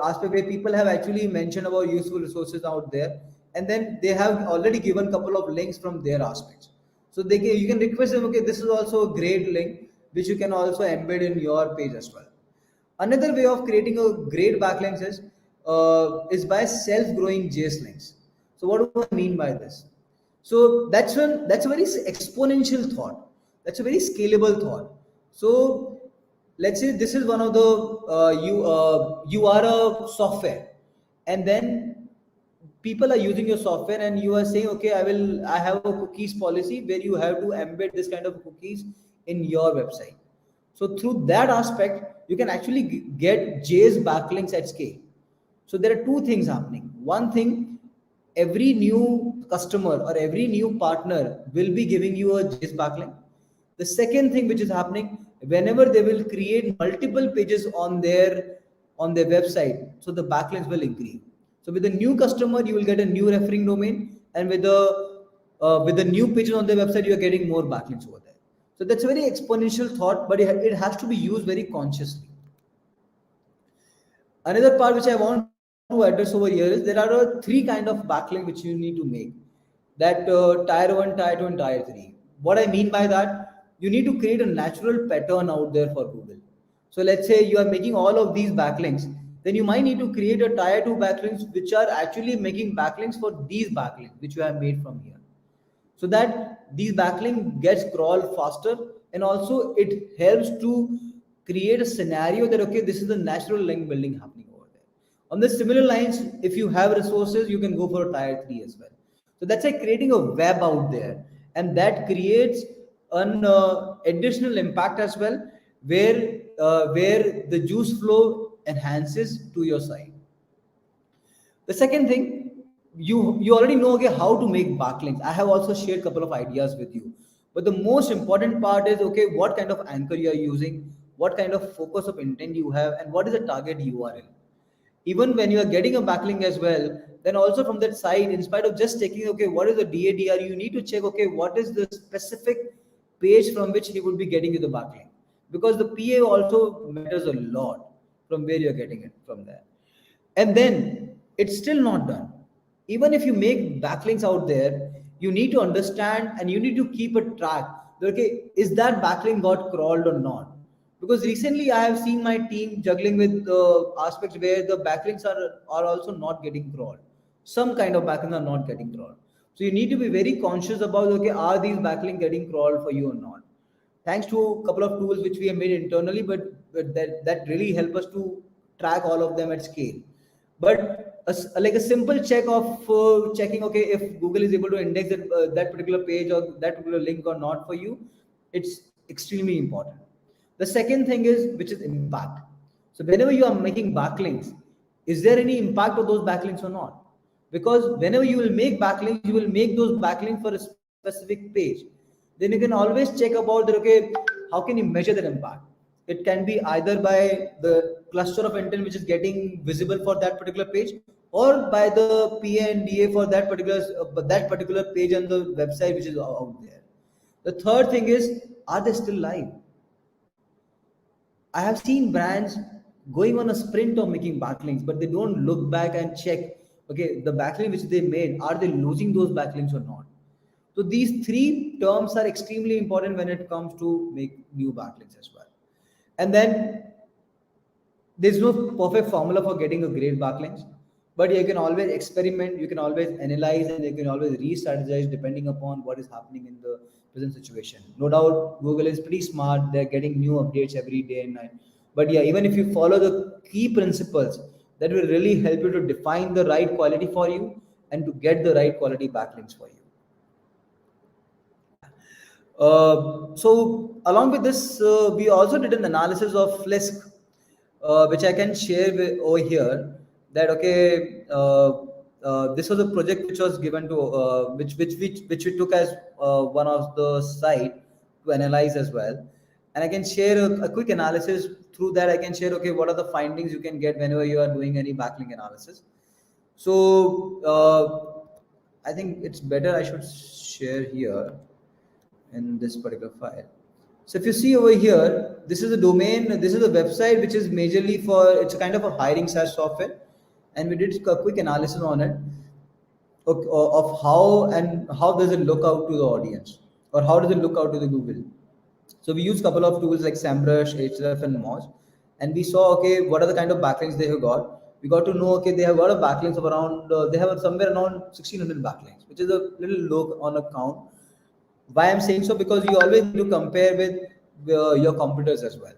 aspect where people have actually mentioned about useful resources out there, and then they have already given a couple of links from their aspects. So you can request them, okay, this is also a great link which you can also embed in your page as well. Another way of creating a great backlinks is by self-growing JS links. So what do I mean by this? So that's a very exponential thought. That's a very scalable thought. So let's say this is one of the you are a software, and then people are using your software, and you are saying, okay, I have a cookies policy where you have to embed this kind of cookies in your website. So through that aspect, you can actually get JS backlinks at scale. So there are two things happening. One thing, every new customer or every new partner will be giving you a JS backlink. The second thing which is happening, whenever they will create multiple pages on their website, so the backlinks will increase. So with a new customer, you will get a new referring domain, and with the new pages on their website, you are getting more backlinks over there. So that's a very exponential thought, but it has to be used very consciously. Another part which I want to address over here is there are three kind of backlink which you need to make. That tier 1, tier 2, and tier 3. What I mean by that, you need to create a natural pattern out there for Google. So let's say you are making all of these backlinks, then you might need to create a tier 2 backlinks which are actually making backlinks for these backlinks which you have made from here, so that these backlink gets crawled faster, and also it helps to create a scenario that, okay, this is the natural link building happening over there. On the similar lines, if you have resources, you can go for a tier 3 as well. So that's like creating a web out there, and that creates an additional impact as well, where the juice flow enhances to your site. The second thing, you already know, okay, how to make backlinks. I have also shared a couple of ideas with you, but the most important part is, okay, what kind of anchor you are using, what kind of focus of intent you have, and what is the target URL. Even when you are getting a backlink as well, then also from that site, in spite of just checking, okay, what is the DADR, you need to check, okay, what is the specific page from which he would be getting you the backlink, because the PA also matters a lot from where you're getting it from there. And then it's still not done. Even if you make backlinks out there, you need to understand and you need to keep a track. Okay, is that backlink got crawled or not? Because recently I have seen my team juggling with aspects where the backlinks are also not getting crawled. Some kind of backlinks are not getting crawled. So you need to be very conscious about, okay, are these backlinks getting crawled for you or not? Thanks to a couple of tools which we have made internally, but that really help us to track all of them at scale. But like a simple check of checking, okay, if Google is able to index that particular page or that particular link or not for you, it's extremely important. The second thing is, which is impact. So whenever you are making backlinks, is there any impact of those backlinks or not? Because whenever you will make backlinks, you will make those backlinks for a specific page. Then you can always check about that, okay, how can you measure that impact? It can be either by the cluster of intent which is getting visible for that particular page, or by the PA and DA for that particular page on the website which is out there. The third thing is, are they still live? I have seen brands going on a sprint of making backlinks, but they don't look back and check, okay, the backlink which they made, are they losing those backlinks or not? So these three terms are extremely important when it comes to make new backlinks as well. And then there's no perfect formula for getting a great backlinks, but you can always experiment, you can always analyze, and you can always re-strategize depending upon what is happening in the present situation. No doubt Google is pretty smart, they're getting new updates every day and night. But yeah, even if you follow the key principles, that will really help you to define the right quality for you and to get the right quality backlinks for you. So along with this, we also did an analysis of Flisk, which I can share over here. That okay, this was a project which was given to which we took as one of the site to analyze as well, and I can share a quick analysis through that. I can share, okay, what are the findings you can get whenever you are doing any backlink analysis. So I think it's better I should share here in this particular file. So if you see over here, this is a domain, this is a website which is majorly for, it's a kind of a hiring SaaS software, and we did a quick analysis on it of how does it look out to the audience, or how does it look out to the Google. So we used a couple of tools like SEMrush, Ahrefs, and Moz, and we saw, okay, what are the kind of backlinks they have got. We got to know, okay, they have got a backlinks of around, they have somewhere around 1600 backlinks, which is a little low on account. Why I'm saying so? Because you always need to compare with your competitors as well.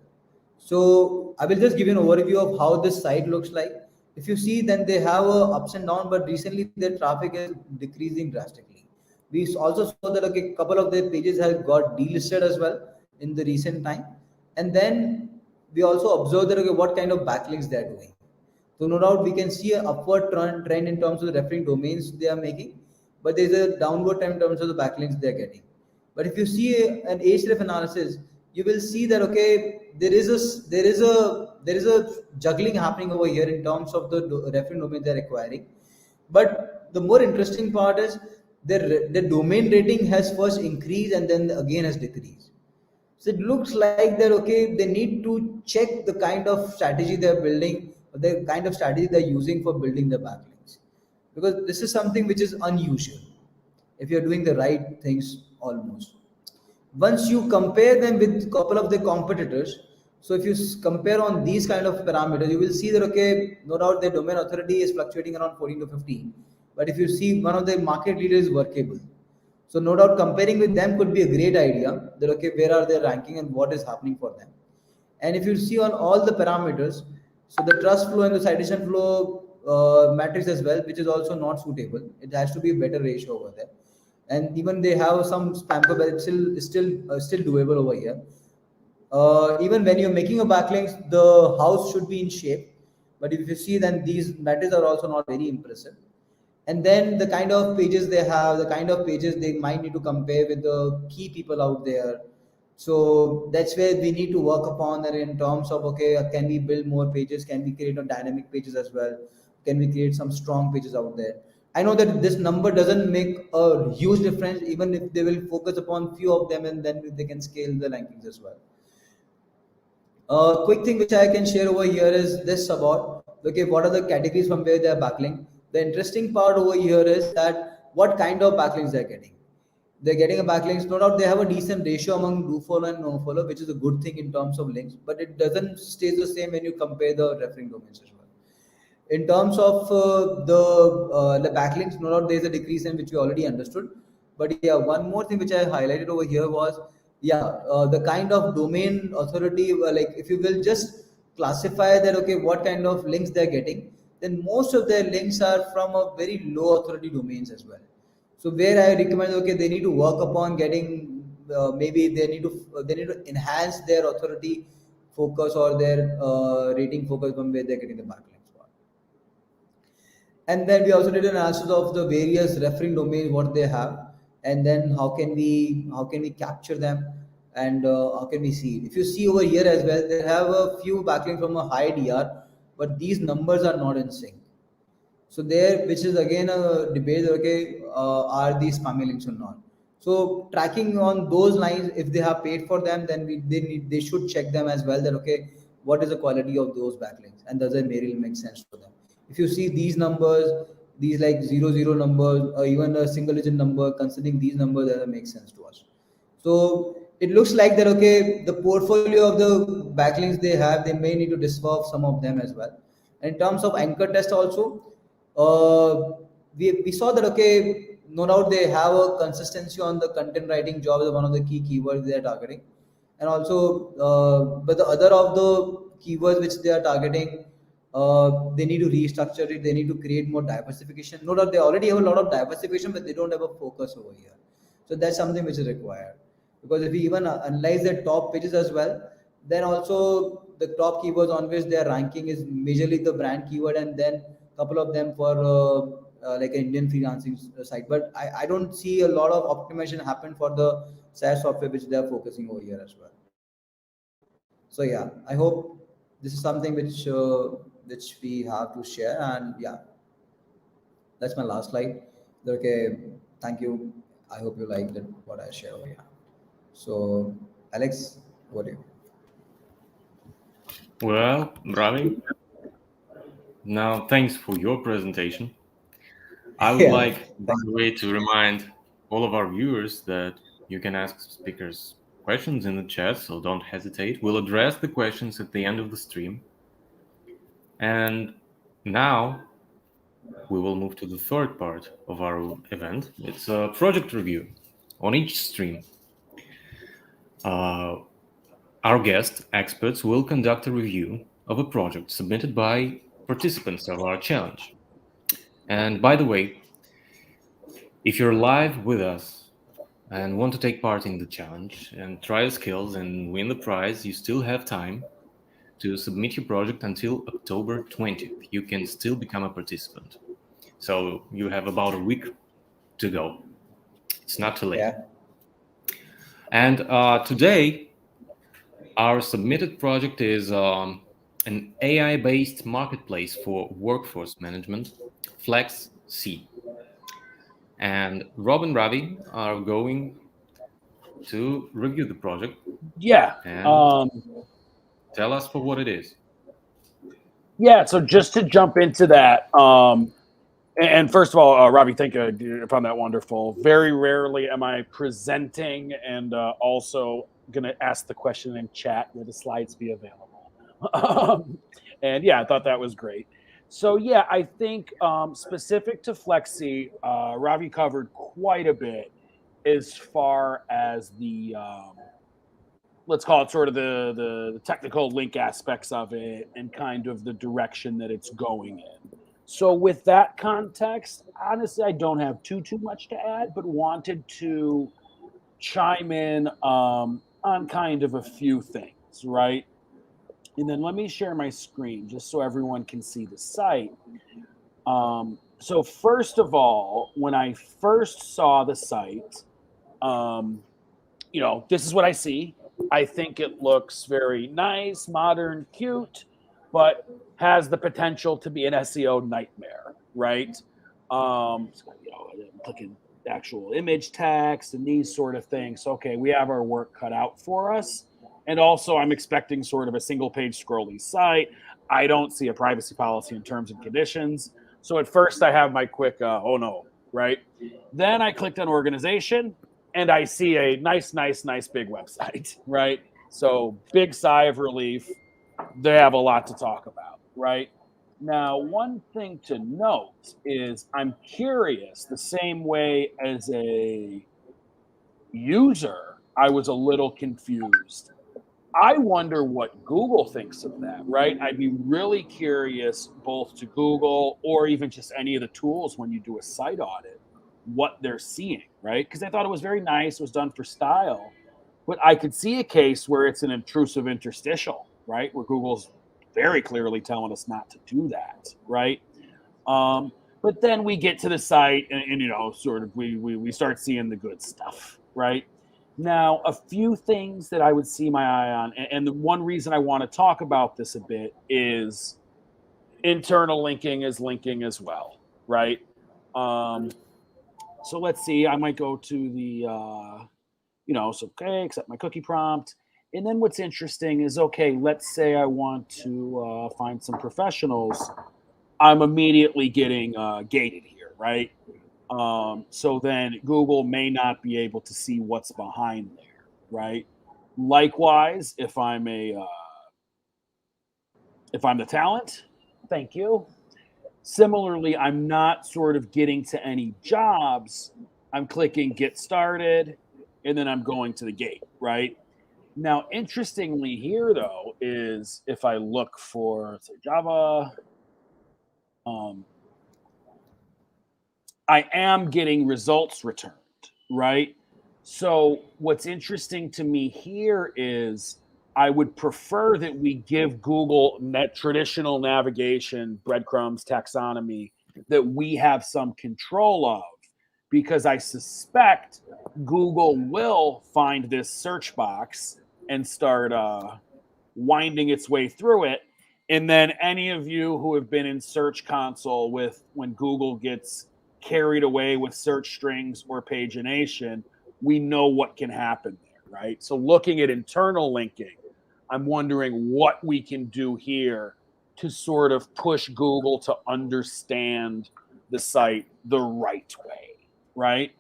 So I will just give you an overview of how this site looks like. If you see, then they have ups and downs, but recently their traffic is decreasing drastically. We also saw that, okay, a couple of their pages have got delisted as well in the recent time. And then we also observed that, okay, what kind of backlinks they are doing. So no doubt we can see an upward trend in terms of the referring domains they are making, but there's a downward trend in terms of the backlinks they're getting. But if you see an Ahrefs analysis, you will see that, okay, there is a juggling happening over here in terms of the referring domain they're acquiring. But the more interesting part is the domain rating has first increased and then again has decreased. So it looks like that, okay, they need to check the kind of strategy they're building, or the kind of strategy they're using for building the backlinks, because this is something which is unusual if you're doing the right things. Almost once you compare them with a couple of the competitors, so if you compare on these kind of parameters, you will see that, okay, no doubt their domain authority is fluctuating around 14 to 15, but if you see one of the market leaders is workable, so no doubt comparing with them could be a great idea that, okay, where are they ranking and what is happening for them. And if you see on all the parameters, so the trust flow and the citation flow matrix as well, which is also not suitable, it has to be a better ratio over there. And even they have some spam, but it's still doable over here. Even when you're making a backlink, the house should be in shape, but if you see, then these matrices are also not very impressive. And then the kind of pages they have, the kind of pages they might need to compare with the key people out there. So that's where we need to work upon that in terms of, okay, can we build more pages, can we create on dynamic pages as well, can we create some strong pages out there. I know that this number doesn't make a huge difference, even if they will focus upon few of them, and then they can scale the rankings as well. Quick thing which I can share over here is this about, okay, what are the categories from where they are backlink. The interesting part over here is that what kind of backlinks they're getting. they're getting a backlinks. No doubt they have a decent ratio among do follow and no follow, which is a good thing in terms of links, but it doesn't stay the same when you compare the referring domains as well. In terms of the backlinks, no doubt there's a decrease in which we already understood. But yeah, one more thing which I highlighted over here was, yeah, the kind of domain authority, like if you will just classify that, okay, what kind of links they're getting, then most of their links are from a very low authority domains as well. So where I recommend, okay, they need to work upon getting, maybe they need to enhance their authority focus or their rating focus from where they're getting the backlinks for. And then we also did an analysis of the various referring domains what they have, and then how can we capture them, and how can we see it. If you see over here as well, they have a few backlinks from a high DR, but these numbers are not in sync. So there, which is again a debate. Okay, are these spammy links or not? So tracking on those lines, if they have paid for them, then they should check them as well. That okay, what is the quality of those backlinks, and does it really make sense for them? If you see these numbers, these like 00 numbers, or even a single digit number, considering these numbers, doesn't make sense to us. So it looks like that okay, the portfolio of the backlinks they have, they may need to dissolve some of them as well. And in terms of anchor test also, we saw that okay, no doubt they have a consistency on the content writing job is one of the key keywords they are targeting, and also but the other of the keywords which they are targeting, they need to restructure it. They need to create more diversification. No doubt they already have a lot of diversification, but they don't have a focus over here. So that's something which is required, because if we even analyze their top pages as well, then also the top keywords on which they are ranking is majorly the brand keyword, and then couple of them for like an Indian freelancing site. But I don't see a lot of optimization happen for the SaaS software which they are focusing over here as well. So yeah, I hope this is something which we have to share. And yeah, that's my last slide. Okay, thank you. I hope you liked it, what I share over here. So Alex, what do you? Well, Ravi, now thanks for your presentation. I would Yeah, like, by thank the you. way, to remind all of our viewers that you can ask speakers questions in the chat, so don't hesitate. We'll address the questions at the end of the stream. And now we will move to the third part of our event. It's a project review. On each stream, our guest experts will conduct a review of a project submitted by participants of our challenge. And by the way, if you're live with us and want to take part in the challenge and try your skills and win the prize, you still have time to submit your project until October 20th. You can still become a participant. So you have about a week to go. It's not too late. Yeah. And today, our submitted project is an AI-based marketplace for workforce management, FlexC. And Rob and Ravi are going to review the project Yeah. and tell us for what it is. Yeah. So just to jump into that, and first of all, Robbie, thank you. I found that wonderful. Very rarely am I presenting and also going to ask the question in chat. Will the slides be available? And yeah, I thought that was great. So yeah, I think specific to Flexi, Ravi covered quite a bit as far as the let's call it sort of the technical link aspects of it and kind of the direction that it's going in. So with that context, honestly, I don't have too much to add, but wanted to chime in on kind of a few things, right? And then let me share my screen just so everyone can see the site. So first of all, when I first saw the site, this is what I see. I think it looks very nice, modern, cute, but has the potential to be an SEO nightmare, right? I'm clicking actual image text and these sort of things. Okay, we have our work cut out for us. And also, I'm expecting sort of a single page scrolly site. I don't see a privacy policy in terms and conditions. So at first, I have my quick, oh no, right? Then I clicked on organization. and I see a nice big website, right? So big sigh of relief. They have a lot to talk about, right? Now, one thing to note is I'm curious, the same way as a user, I was a little confused. I wonder what Google thinks of that, right? I'd be really curious both to Google or even just any of the tools when you do a site audit, what they're seeing, right? Because I thought it was very nice, it was done for style, but I could see a case where it's an intrusive interstitial, right? Where Google's very clearly telling us not to do that, right? But then we get to the site and you know, sort of we start seeing the good stuff, right? Now, a few things that I would see my eye on, and the one reason I want to talk about this a bit is internal linking is linking as well, right? So let's see, I might go to the, so okay, accept my cookie prompt. And then what's interesting is, okay, let's say I want to find some professionals. I'm immediately getting gated here, right? So then Google may not be able to see what's behind there, right? Likewise, if I'm the talent, thank you. Similarly, I'm not sort of getting to any jobs. I'm clicking get started, and then I'm going to the gate, right? Now, interestingly here though is if I look for say Java, I am getting results returned, right? So what's interesting to me here is I would prefer that we give Google that traditional navigation, breadcrumbs, taxonomy that we have some control of, because I suspect Google will find this search box and start winding its way through it. And then any of you who have been in Search Console with when Google gets carried away with search strings or pagination, we know what can happen there, right? So looking at internal linking, I'm wondering what we can do here to sort of push Google to understand the site the right way, right?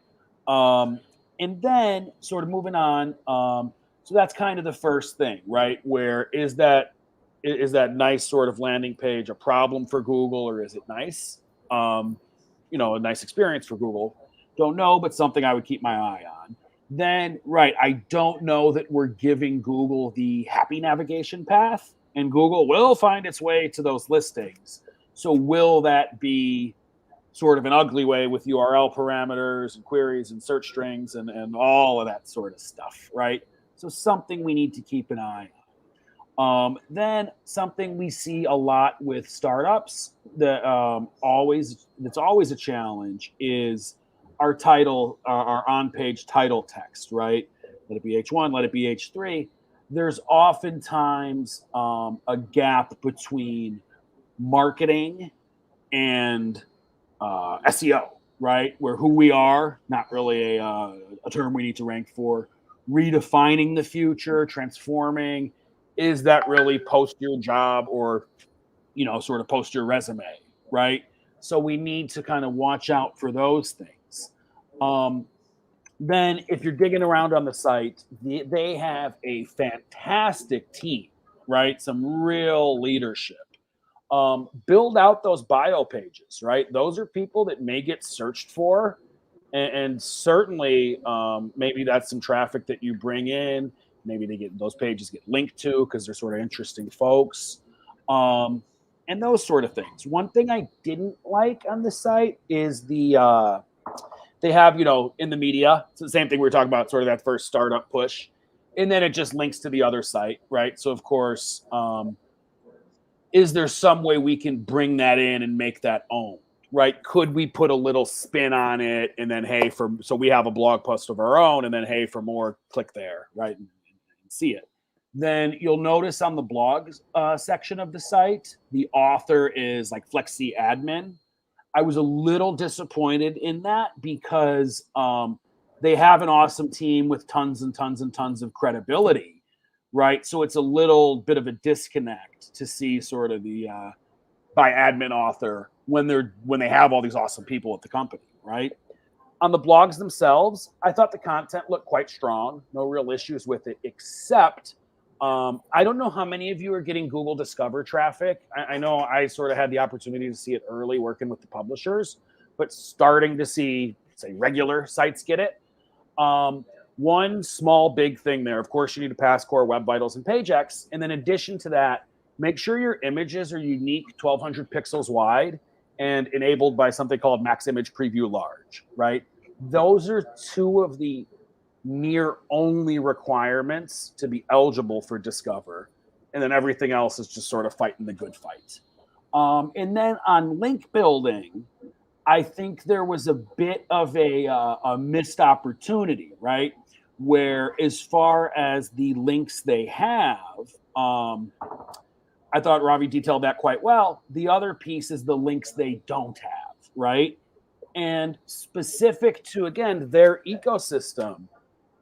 And then sort of moving on, so that's kind of the first thing, right? Where is that nice sort of landing page a problem for Google, or is it nice? A nice experience for Google. Don't know, but something I would keep my eye on. Then, right, I don't know that we're giving Google the happy navigation path, and Google will find its way to those listings. So will that be sort of an ugly way with URL parameters and queries and search strings and all of that sort of stuff, right? So something we need to keep an eye on. Then something we see a lot with startups that that's always a challenge is our title, our on-page title text, right? Let it be H1, let it be H3. There's oftentimes a gap between marketing and SEO, right? Where who we are, not really a term we need to rank for. Redefining the future, transforming. Is that really post your job or, sort of post your resume, right? So we need to kind of watch out for those things. Then if you're digging around on the site, they have a fantastic team, right? Some real leadership. Build out those bio pages, right? Those are people that may get searched for, and certainly maybe that's some traffic that you bring in. Maybe those pages get linked to because they're sort of interesting folks, and those sort of things. One thing I didn't like on the site is they have in the media. It's the same thing we were talking about, sort of that first startup push, and then it just links to the other site, right? So of course. Is there some way we can bring that in and make that own, right? Could we put a little spin on it and then, hey, so we have a blog post of our own and then, hey, for more, click there, right? And see it. Then you'll notice on the blog section of the site, the author is like Flexi Admin. I was a little disappointed in that because they have an awesome team with tons and tons and tons of credibility. Right. So it's a little bit of a disconnect to see sort of the by admin author when they have all these awesome people at the company. Right. On the blogs themselves, I thought the content looked quite strong. No real issues with it, except I don't know how many of you are getting Google Discover traffic. I know I sort of had the opportunity to see it early working with the publishers, but starting to see, say, regular sites get it. One small big thing there, of course, you need to pass Core Web Vitals and PageX. And then in addition to that, make sure your images are unique 1200 pixels wide and enabled by something called Max Image Preview Large, right? Those are two of the near only requirements to be eligible for Discover. And then everything else is just sort of fighting the good fight. And then on link building, I think there was a bit of a missed opportunity, right? Where as far as the links they have, I thought Ravi detailed that quite well. The other piece is the links they don't have, right? And specific to, again, their ecosystem,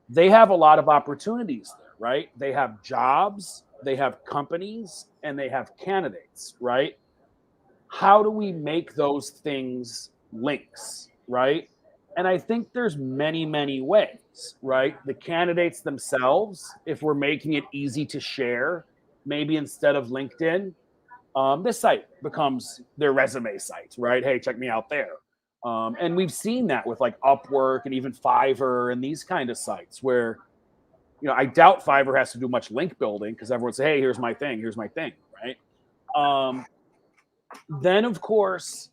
they have a lot of opportunities there, right? They have jobs, they have companies, and they have candidates, right? How do we make those things links, right? And I think there's many, many ways, right? The candidates themselves, if we're making it easy to share, maybe instead of LinkedIn, this site becomes their resume site, right? Hey, check me out there. And we've seen that with like Upwork and even Fiverr and these kind of sites where, you know, I doubt Fiverr has to do much link building because everyone says, hey, here's my thing, right? Then, of course,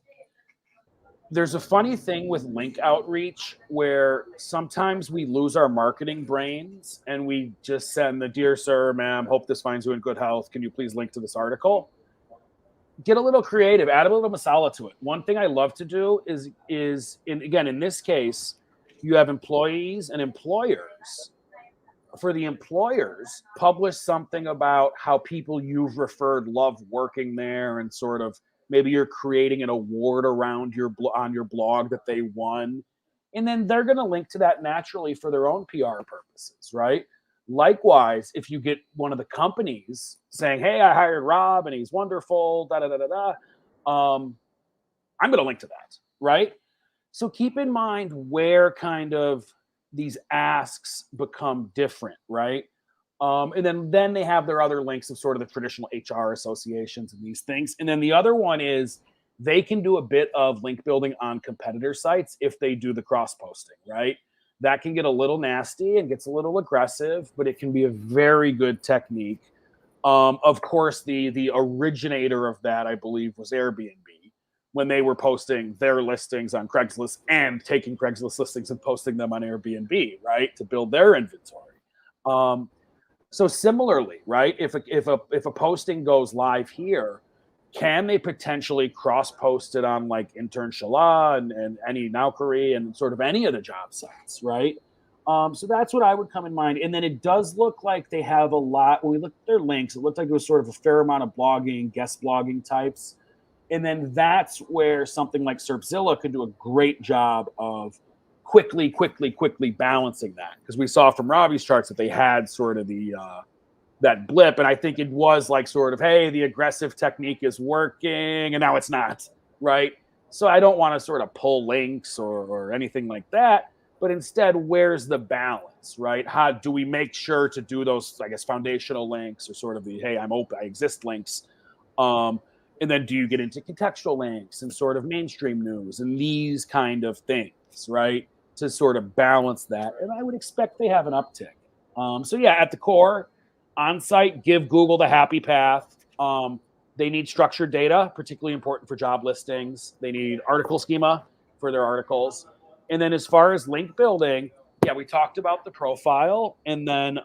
there's a funny thing with link outreach where sometimes we lose our marketing brains and we just send the dear sir, ma'am, hope this finds you in good health. Can you please link to this article? Get a little creative, add a little masala to it. One thing I love to do is in this case, you have employees and employers. For the employers, publish something about how people you've referred love working there, and sort of maybe you're creating an award around on your blog that they won, and then they're going to link to that naturally for their own PR purposes, right? Likewise, if you get one of the companies saying, "Hey, I hired Rob and he's wonderful," I'm going to link to that, right? So keep in mind where kind of these asks become different, right? And then they have their other links of sort of the traditional HR associations and these things. And then the other one is they can do a bit of link building on competitor sites if they do the cross posting, right? That can get a little nasty and gets a little aggressive, but it can be a very good technique. Of course, the originator of that, I believe, was Airbnb, when they were posting their listings on Craigslist and taking Craigslist listings and posting them on Airbnb, right, to build their inventory. So similarly, right, if a posting goes live here, can they potentially cross post it on like Internshala and any Naukri and sort of any of the job sites, right? So that's what I would come in mind. And then it does look like they have a lot. When we look at their links, it looked like it was sort of a fair amount of blogging, guest blogging types. And then that's where something like SerpZilla could do a great job of quickly balancing that. Because we saw from Robbie's charts that they had sort of the that blip. And I think it was like sort of, hey, the aggressive technique is working and now it's not, right? So I don't want to sort of pull links or anything like that. But instead, where's the balance, right? How do we make sure to do those, I guess, foundational links or sort of the, hey, I'm open, I exist links. And then do you get into contextual links and sort of mainstream news and these kind of things, right? To sort of balance that. And I would expect they have an uptick. So yeah, at the core, on-site, give Google the happy path. They need structured data, particularly important for job listings. They need article schema for their articles. And then as far as link building, yeah, we talked about the profile, and then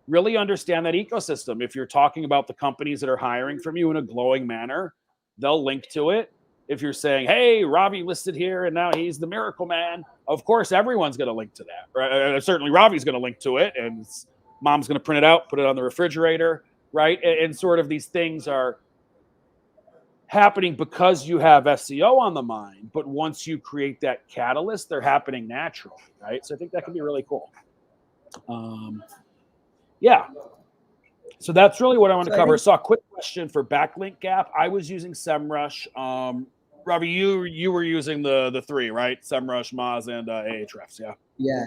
really understand that ecosystem. If you're talking about the companies that are hiring from you in a glowing manner, they'll link to it. If you're saying, hey, Ravi listed here and now he's the miracle man, of course, everyone's going to link to that. Right? Certainly Ravi's going to link to it, and mom's going to print it out, put it on the refrigerator, right? And sort of these things are happening because you have SEO on the mind, but once you create that catalyst, they're happening naturally, right? So I think that can be really cool. Yeah. So that's really what I want to cover. So a quick question for backlink gap. I was using SEMrush. Ravi, you were using the three, right? SEMrush, Moz, and Ahrefs, yeah. Yeah,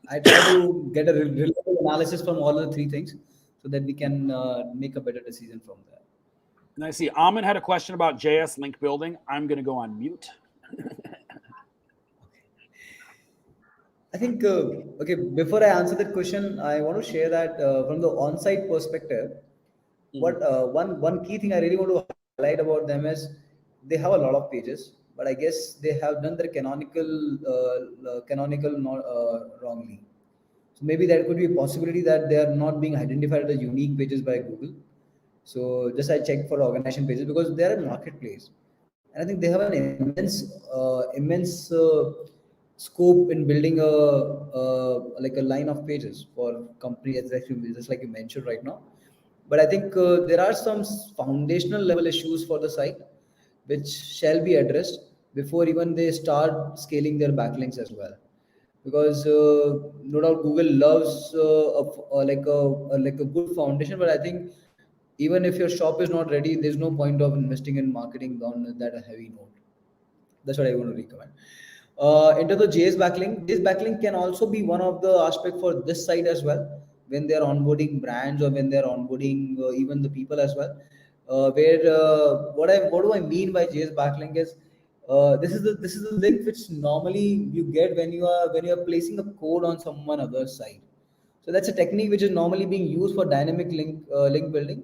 I try to get a reliable analysis from all the three things so that we can make a better decision from there. And I see Amin had a question about JS link building. I'm going to go on mute. I think okay. Before I answer that question, I want to share that from the on-site perspective, what one key thing I really want to highlight about them is they have a lot of pages, but I guess they have done their canonical not, wrongly. So maybe there could be a possibility that they are not being identified as unique pages by Google. So just I checked for organization pages because they are a marketplace, and I think they have an immense scope in building a line of pages for companies, just like you mentioned right now. But I think there are some foundational level issues for the site which shall be addressed before even they start scaling their backlinks as well, because no doubt Google loves like a good foundation, but I think even if your shop is not ready, there's no point of investing in marketing on that heavy note. That's what I want to recommend. Into the JS backlink can also be one of the aspect for this site as well, when they're onboarding brands or when they're onboarding even the people as well. Where what do I mean by JS backlink is this is the link which normally you get when you are placing a code on someone other's site. So that's a technique which is normally being used for dynamic link building,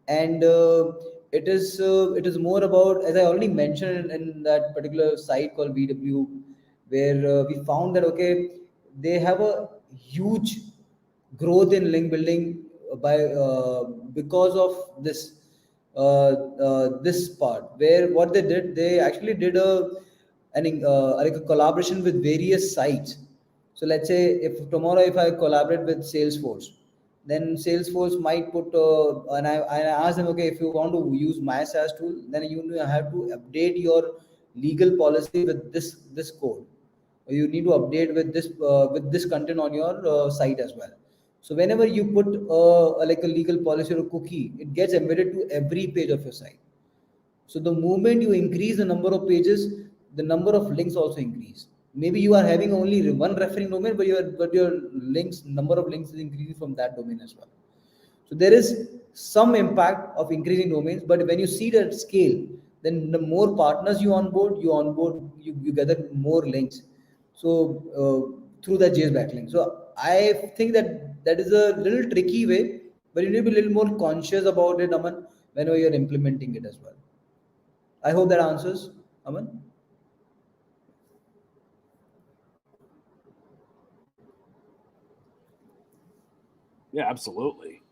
and it is more about, as I already mentioned in that particular site called VW, where we found that okay, they have a huge growth in link building by because of this part, where what they did, they actually did like a collaboration with various sites. So let's say if tomorrow if I collaborate with Salesforce, then Salesforce might put I ask them, okay, if you want to use my SaaS tool, then you have to update your legal policy with this code. Or you need to update with this content on your site as well. So whenever you put like a legal policy or a cookie, it gets embedded to every page of your site. So the moment you increase the number of pages, the number of links also increase. Maybe you are having only one referring domain, but your links number of links is increasing from that domain as well. So there is some impact of increasing domains, but when you see that scale, then the more partners you gather more links. So through that JS backlink. So I think that is a little tricky way, but you need to be a little more conscious about it, Aman, whenever you're implementing it as well. I hope that answers, Aman. Yeah, absolutely.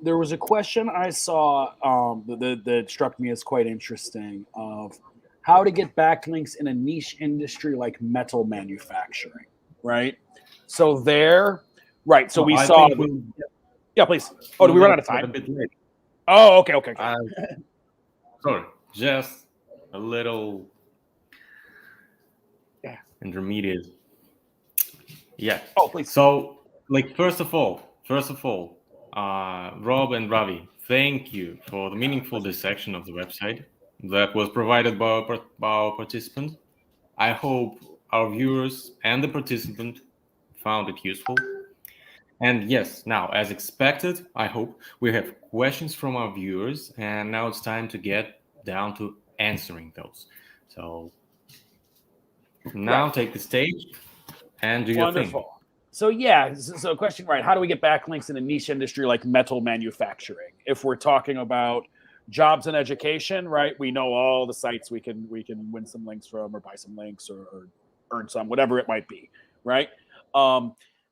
There was a question I saw that struck me as quite interesting of how to get backlinks in a niche industry like metal manufacturing, right? So there, right. So Oh, we I saw. think Yeah, please. Oh, did we run out of a time? bit late. Oh, okay. Sorry, just a little Yeah. intermediate. Yeah. Oh, please. So, like, first of all, Rob and Ravi, thank you for the meaningful dissection of the website that was provided by our participant. I hope our viewers and the participant found it useful. And yes, now, as expected, I hope we have questions from our viewers, and now it's time to get down to answering those. So now Right. take the stage and do your thing. Wonderful. So yeah, so question, right? How do we get backlinks in a niche industry like metal manufacturing? If we're talking about jobs and education, right? We know all the sites we can win some links from, or buy some links, or earn some, whatever it might be, right?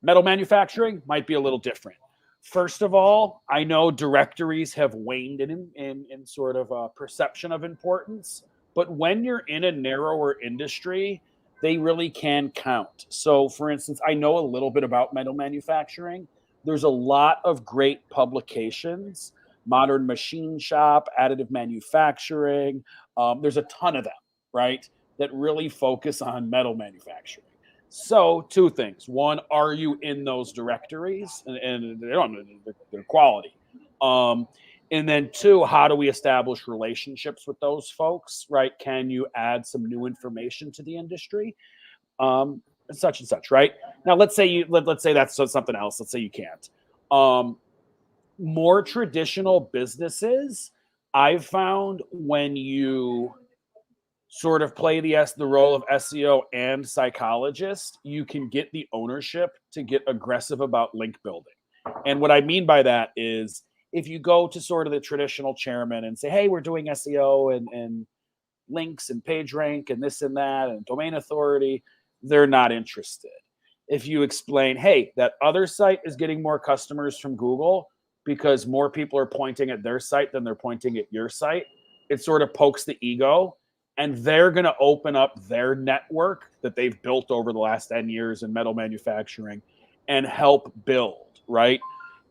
Metal manufacturing might be a little different. First of all, I know directories have waned in sort of a perception of importance, but when you're in a narrower industry, they really can count. So, for instance, I know a little bit about metal manufacturing. There's a lot of great publications, Modern Machine Shop, Additive Manufacturing. There's a ton of them, right, that really focus on metal manufacturing. So, two things. One, are you in those directories? And they don't, they're quality. Um, And then 2, how do we establish relationships with those folks, right? Can you add some new information to the industry? Such and such, right? Now, let's say let's say that's something else. Let's say you can't. More traditional businesses, I've found when you sort of play the role of SEO and psychologist, you can get the ownership to get aggressive about link building. And what I mean by that is if you go to sort of the traditional chairman and say, hey, we're doing SEO and links and page rank and this and that and domain authority, they're not interested. If you explain, hey, that other site is getting more customers from Google because more people are pointing at their site than they're pointing at your site, it sort of pokes the ego, and they're going to open up their network that they've built over the last 10 years in metal manufacturing and help build, right?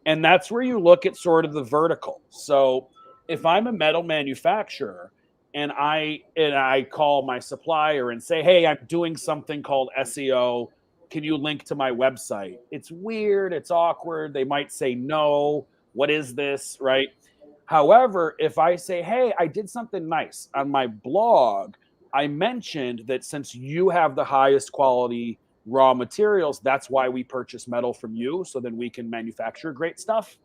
And that's where you look at sort of the vertical. So if I'm a metal manufacturer and I call my supplier and say, hey, I'm doing something called SEO, can you link to my website? It's weird, it's awkward. They might say no. What is this, right? However, if I say, hey, I did something nice on my blog, I mentioned that since you have the highest quality raw materials, that's why we purchase metal from you, so then we can manufacture great stuff.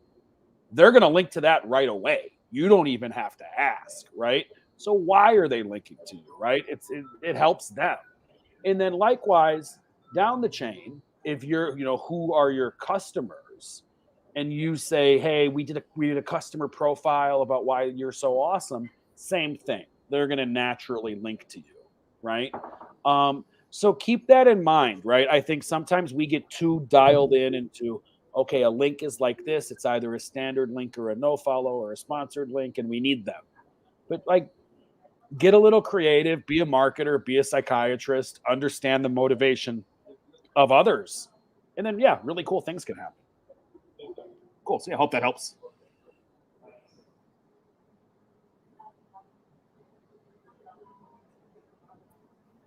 They're going to link to that right away. You don't even have to ask, right? So why are they linking to you, right? It helps them. And then likewise, down the chain, if you're, who are your customers? And you say, hey, we did a customer profile about why you're so awesome. Same thing. They're going to naturally link to you, right? So keep that in mind, right? I think sometimes we get too dialed into, okay, a link is like this. It's either a standard link or a no follow or a sponsored link, and we need them. But get a little creative, be a marketer, be a psychiatrist, understand the motivation of others. And then, yeah, really cool things can happen. Cool. So I hope that helps.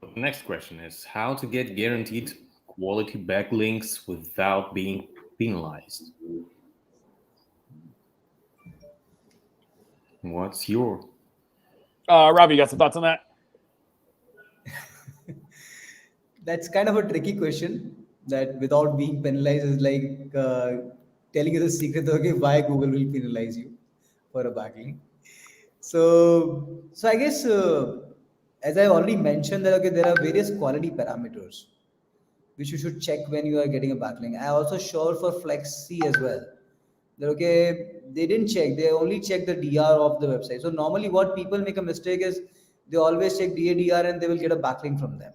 The next question is how to get guaranteed quality backlinks without being penalized. What's your Robbie, you got some thoughts on that? That's kind of a tricky question. That without being penalized is like telling you the secret. Okay, why Google will penalize you for a backlink. So I guess as I already mentioned that okay, there are various quality parameters which you should check when you are getting a backlink. I also sure for Flexi as well. That okay, they didn't check. They only check the DR of the website. So normally, what people make a mistake is they always check DADR and they will get a backlink from them.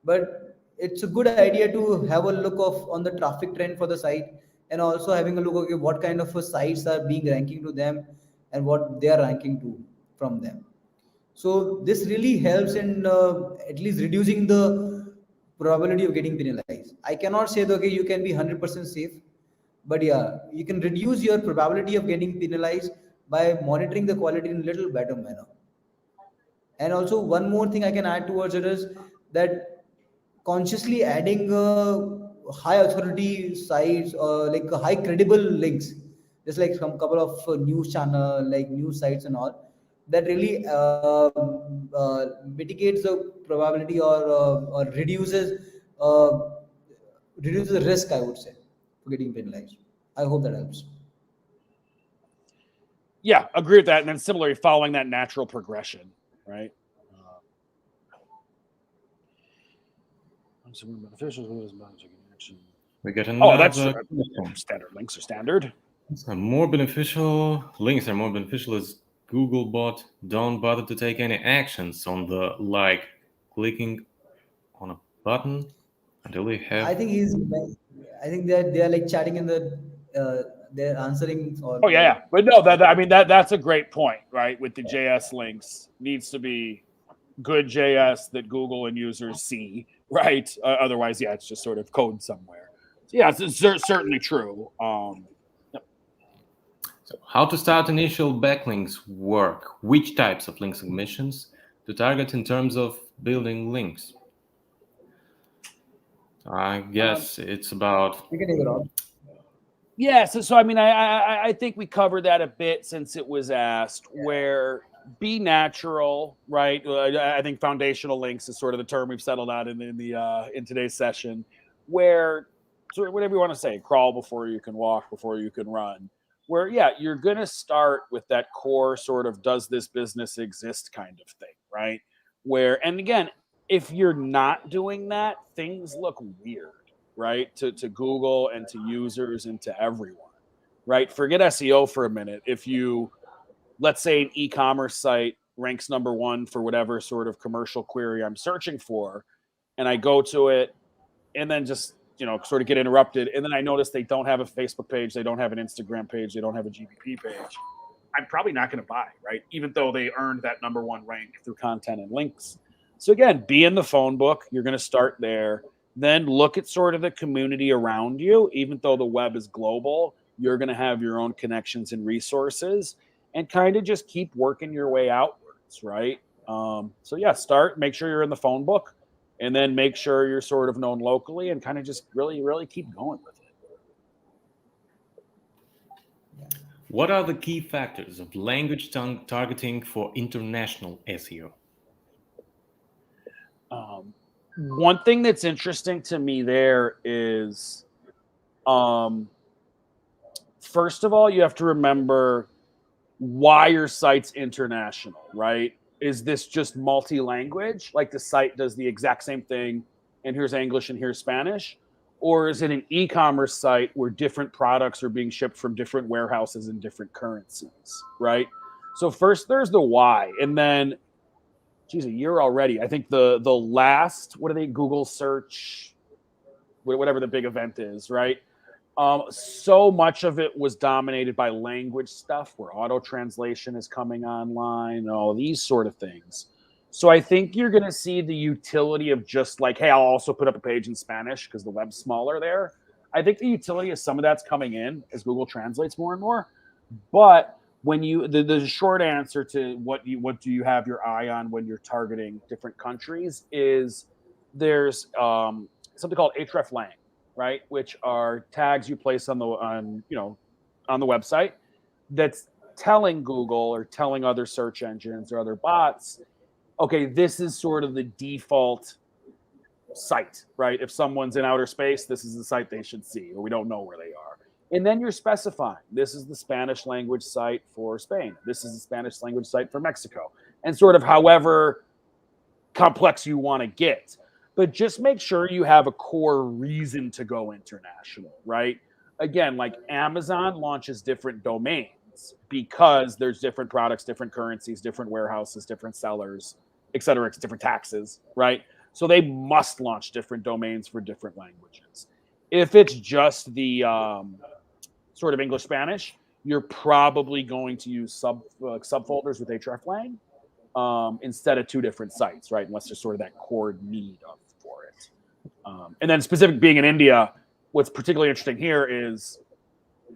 But it's a good idea to have a look of on the traffic trend for the site and also having a look okay what kind of sites are being ranking to them and what they are ranking to from them. So this really helps in at least reducing the probability of getting penalized. I cannot say that okay you can be 100% safe, but yeah, you can reduce your probability of getting penalized by monitoring the quality in a little better manner. And also one more thing I can add towards it is that consciously adding high authority sites or like high credible links, just like some couple of news channel like news sites and all, that really mitigates the probability or uh, reduces the risk, I would say, for getting penalized. I hope that helps. Yeah, agree with that. And then similarly, following that natural progression, right? we get another that's question. standard. Links are standard. More beneficial links are more beneficial as Googlebot don't bother to take any actions on the clicking on a button until they have. I think I think they are like chatting in the. They're answering or. Oh yeah. But no, that's a great point, right? With the JS links, needs to be good JS that Google and users see, right? Otherwise, yeah, it's just sort of code somewhere. So, yeah, it's certainly true. So how to start initial backlinks work? Which types of link submissions to target in terms of building links? I guess it's about. You can take it on. Yeah, so I mean, I think we covered that a bit since it was asked. Where be natural, right? I think foundational links is sort of the term we've settled on in today's session. Where sort of whatever you want to say, crawl before you can walk, before you can run. Where you're gonna start with that core sort of does this business exist kind of thing, right? Where and again, if you're not doing that, things look weird, right? To Google and to users and to everyone, right? Forget SEO for a minute. If you, let's say, an e-commerce site ranks number one for whatever sort of commercial query I'm searching for, and I go to it and then just, sort of get interrupted. And then I notice they don't have a Facebook page, they don't have an Instagram page, they don't have a GBP page. I'm probably not going to buy, right? Even though they earned that number one rank through content and links. So again, be in the phone book. You're going to start there. Then look at sort of the community around you. Even though the web is global, you're going to have your own connections and resources, and kind of just keep working your way outwards, right? Start, make sure you're in the phone book, and then make sure you're sort of known locally, and kind of just really, really keep going with it. What are the key factors of language targeting for international SEO? One thing that's interesting to me there is, first of all, you have to remember why your site's international, right? Is this just multi-language? Like the site does the exact same thing, and here's English and here's Spanish? Or is it an e-commerce site where different products are being shipped from different warehouses in different currencies, right? So first there's the why, and then, geez, a year already. I think the last, what are they, Google search, whatever the big event is, right? So much of it was dominated by language stuff, where auto translation is coming online and all these sort of things. So I think you're going to see the utility of just like, hey, I'll also put up a page in Spanish because the web's smaller there. I think the utility of some of that's coming in as Google translates more and more. But when you, the short answer to what do you have your eye on when you're targeting different countries is there's something called hreflang, right? Which are tags you place on the website that's telling Google or telling other search engines or other bots, okay, this is sort of the default site, right? If someone's in outer space, this is the site they should see, or we don't know where they are. And then you're specifying, this is the Spanish language site for Spain. This is the Spanish language site for Mexico. And sort of however complex you want to get. But just make sure you have a core reason to go international, right? Again, like Amazon launches different domains because there's different products, different currencies, different warehouses, different sellers, et cetera, different taxes, right? So they must launch different domains for different languages. If it's just the sort of English Spanish, you're probably going to use subfolders with hreflang instead of two different sites, right? Unless there's sort of that core need for it. And then specific being in India, what's particularly interesting here is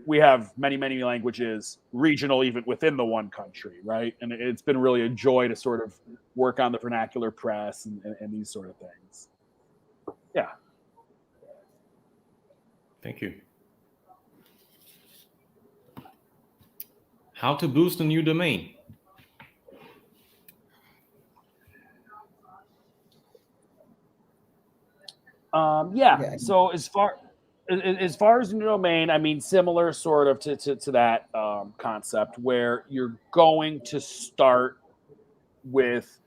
we have many, many languages, regional even within the one country, right? And it's been really a joy to sort of work on the vernacular press and these sort of things. Yeah. Thank you. How to boost a new domain? So as far as new domain, I mean, similar sort of to that concept where you're going to start with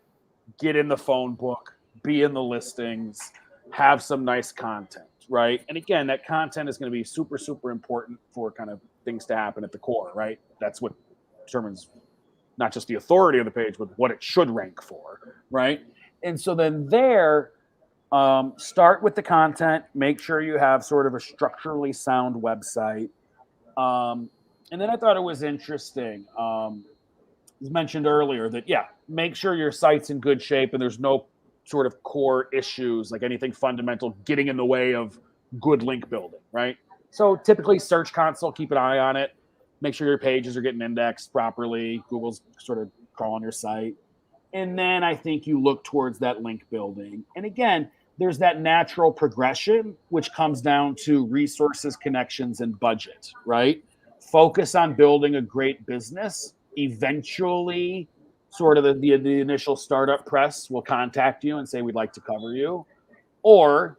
get in the phone book, be in the listings, have some nice content, right? And again, that content is going to be super, super important for kind of things to happen at the core, right? That's what determines not just the authority of the page, but what it should rank for, right? And so then start with the content, make sure you have sort of a structurally sound website. And then I thought it was interesting. As mentioned earlier that, make sure your site's in good shape and there's no sort of core issues, like anything fundamental getting in the way of good link building, right? So typically Search Console, keep an eye on it. Make sure your pages are getting indexed properly. Google's sort of crawling your site. And then I think you look towards that link building. And again, there's that natural progression, which comes down to resources, connections, and budget, right? Focus on building a great business. Eventually, sort of the initial startup press will contact you and say, we'd like to cover you. Or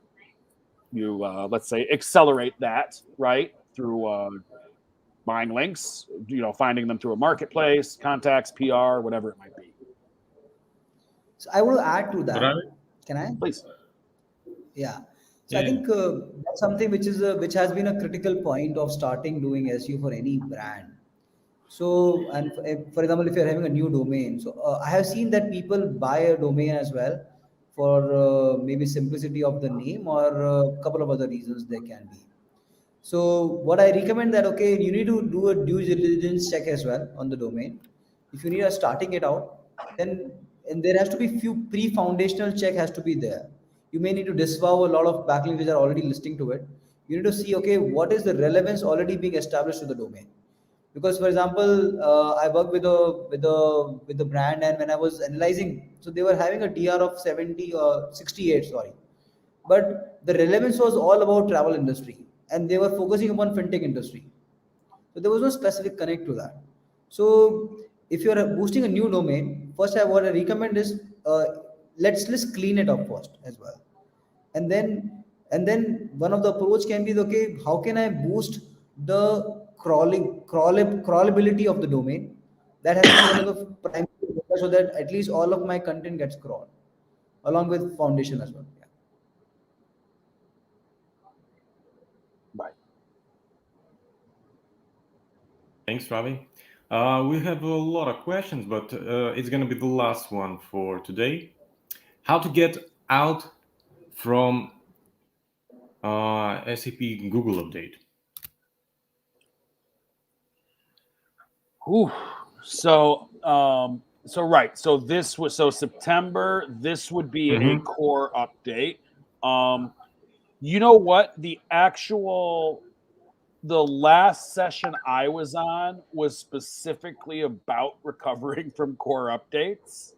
you, let's say, accelerate that, right? Through buying links, finding them through a marketplace, contacts, PR, whatever it might be. So I want to add to that. Can I? Please. Yeah. So I think that's something which has been a critical point of starting doing SEO for any brand. So, and for example, if you're having a new domain, so I have seen that people buy a domain as well for maybe simplicity of the name or a couple of other reasons there can be. So what I recommend that, okay, you need to do a due diligence check as well on the domain. If you need a starting it out, then and there has to be few pre-foundational check has to be there. You may need to disavow a lot of backlinks which are already listing to it. You need to see, okay, what is the relevance already being established to the domain. Because for example, I work with a brand, and when I was analyzing, so they were having a DR of 70 or 68, sorry, but the relevance was all about travel industry, and they were focusing upon fintech industry, so there was no specific connect to that. So if you're boosting a new domain, first what I recommend is, let's clean it up first as well, and then one of the approach can be, okay, how can I boost the crawlability of the domain. That has to be one of the primary, so that at least all of my content gets crawled along with foundation as well. Yeah. Bye. Thanks, Ravi. We have a lot of questions, but it's going to be the last one for today. How to get out from SAP Google update? Ooh. So right. So this was September. This would be a core update. You know what? The last session I was on was specifically about recovering from core updates.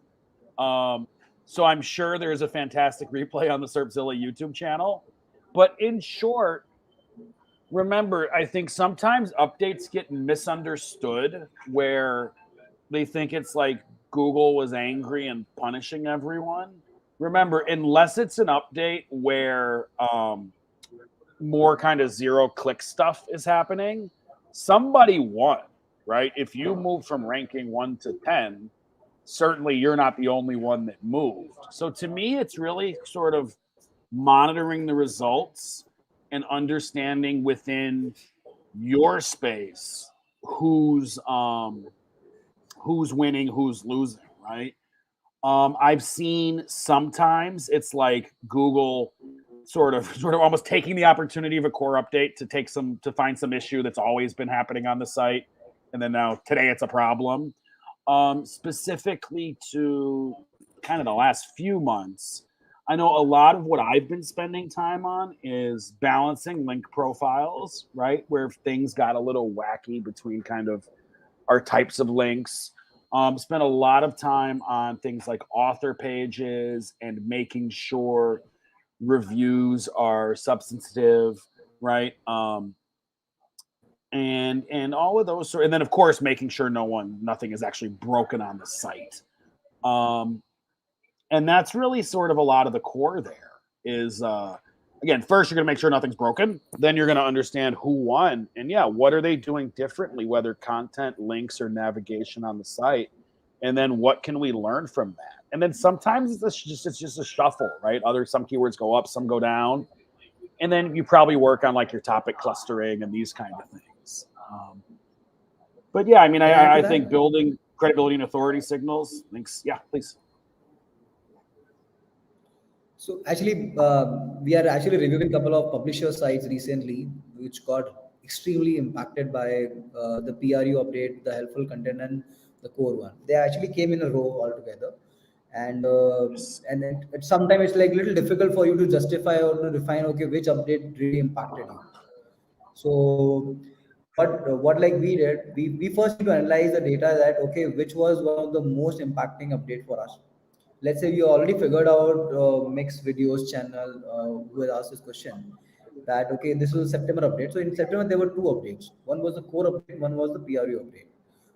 So I'm sure there's a fantastic replay on the SerpZilla YouTube channel. But in short, remember, I think sometimes updates get misunderstood where they think it's like Google was angry and punishing everyone. Remember, unless it's an update where more kind of zero-click stuff is happening, somebody won, right? If you move from ranking 1 to 10, certainly you're not the only one that moved. So to me, it's really sort of monitoring the results and understanding within your space who's winning, who's losing, right? I've seen sometimes it's like Google sort of almost taking the opportunity of a core update to find some issue that's always been happening on the site, and then now today it's a problem. Specifically to kind of the last few months, I know a lot of what I've been spending time on is balancing link profiles, right? Where things got a little wacky between kind of our types of links. Spent a lot of time on things like author pages and making sure reviews are substantive, right? And all of those and then of course making sure nothing is actually broken on the site. And that's really sort of a lot of the core there is again, first you're going to make sure nothing's broken, then you're going to understand who won, and what are they doing differently, whether content, links, or navigation on the site, and then what can we learn from that. And then sometimes it's just a shuffle, right? Some keywords go up, some go down, and then you probably work on like your topic clustering and these kind of things. But I mean, I think building credibility and authority signals, links. Yeah, please. So actually, we are actually reviewing a couple of publisher sites recently, which got extremely impacted by the PRU update, the helpful content, and the core one. They actually came in a row altogether, and sometimes it's like a little difficult for you to justify or to define, okay, which update really impacted you. So what like we did, we first need to analyze the data that, okay, which was one of the most impacting update for us. let's say you already figured out mixed videos channel who has asked this question, that okay, this was a September update. So in September there were two updates. One was the core update, one was the PRU update.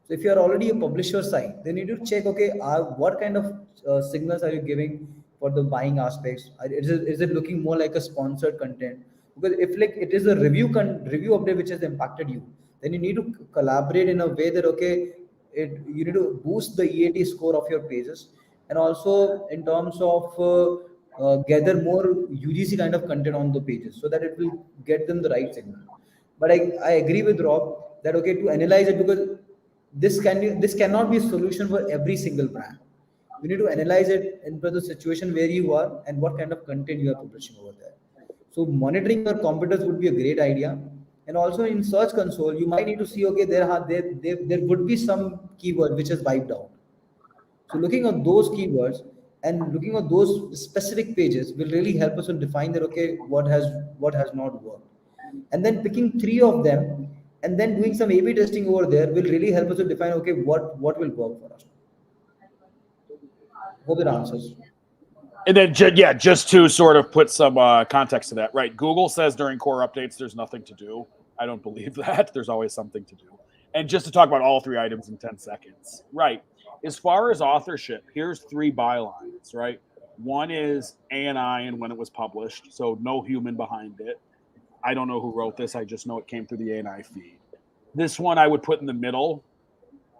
So if you are already a publisher site, then you need to check, okay, what kind of signals are you giving for the buying aspects? Is it looking more like a sponsored content? Because if like it is a review update which has impacted you, then you need to collaborate in a way that okay, you need to boost the EAT score of your pages, and also in terms of gather more UGC kind of content on the pages so that it will get them the right signal. But I agree with Rob that okay, to analyze it, because this cannot be a solution for every single brand. You need to analyze it into the situation where you are and what kind of content you are publishing over there. So monitoring your competitors would be a great idea. And also in Search Console, you might need to see, okay, there would be some keyword which is wiped out. So looking at those keywords and looking at those specific pages will really help us to define that okay, what has not worked. And then picking three of them and then doing some A/B testing over there will really help us to define okay, what will work for us. Hope it answers. And then, just to sort of put some context to that, right? Google says during core updates, there's nothing to do. I don't believe that. There's always something to do. And just to talk about all three items in 10 seconds, right? As far as authorship, here's three bylines, right? One is ANI and when it was published, so no human behind it. I don't know who wrote this. I just know it came through the ANI feed. This one I would put in the middle.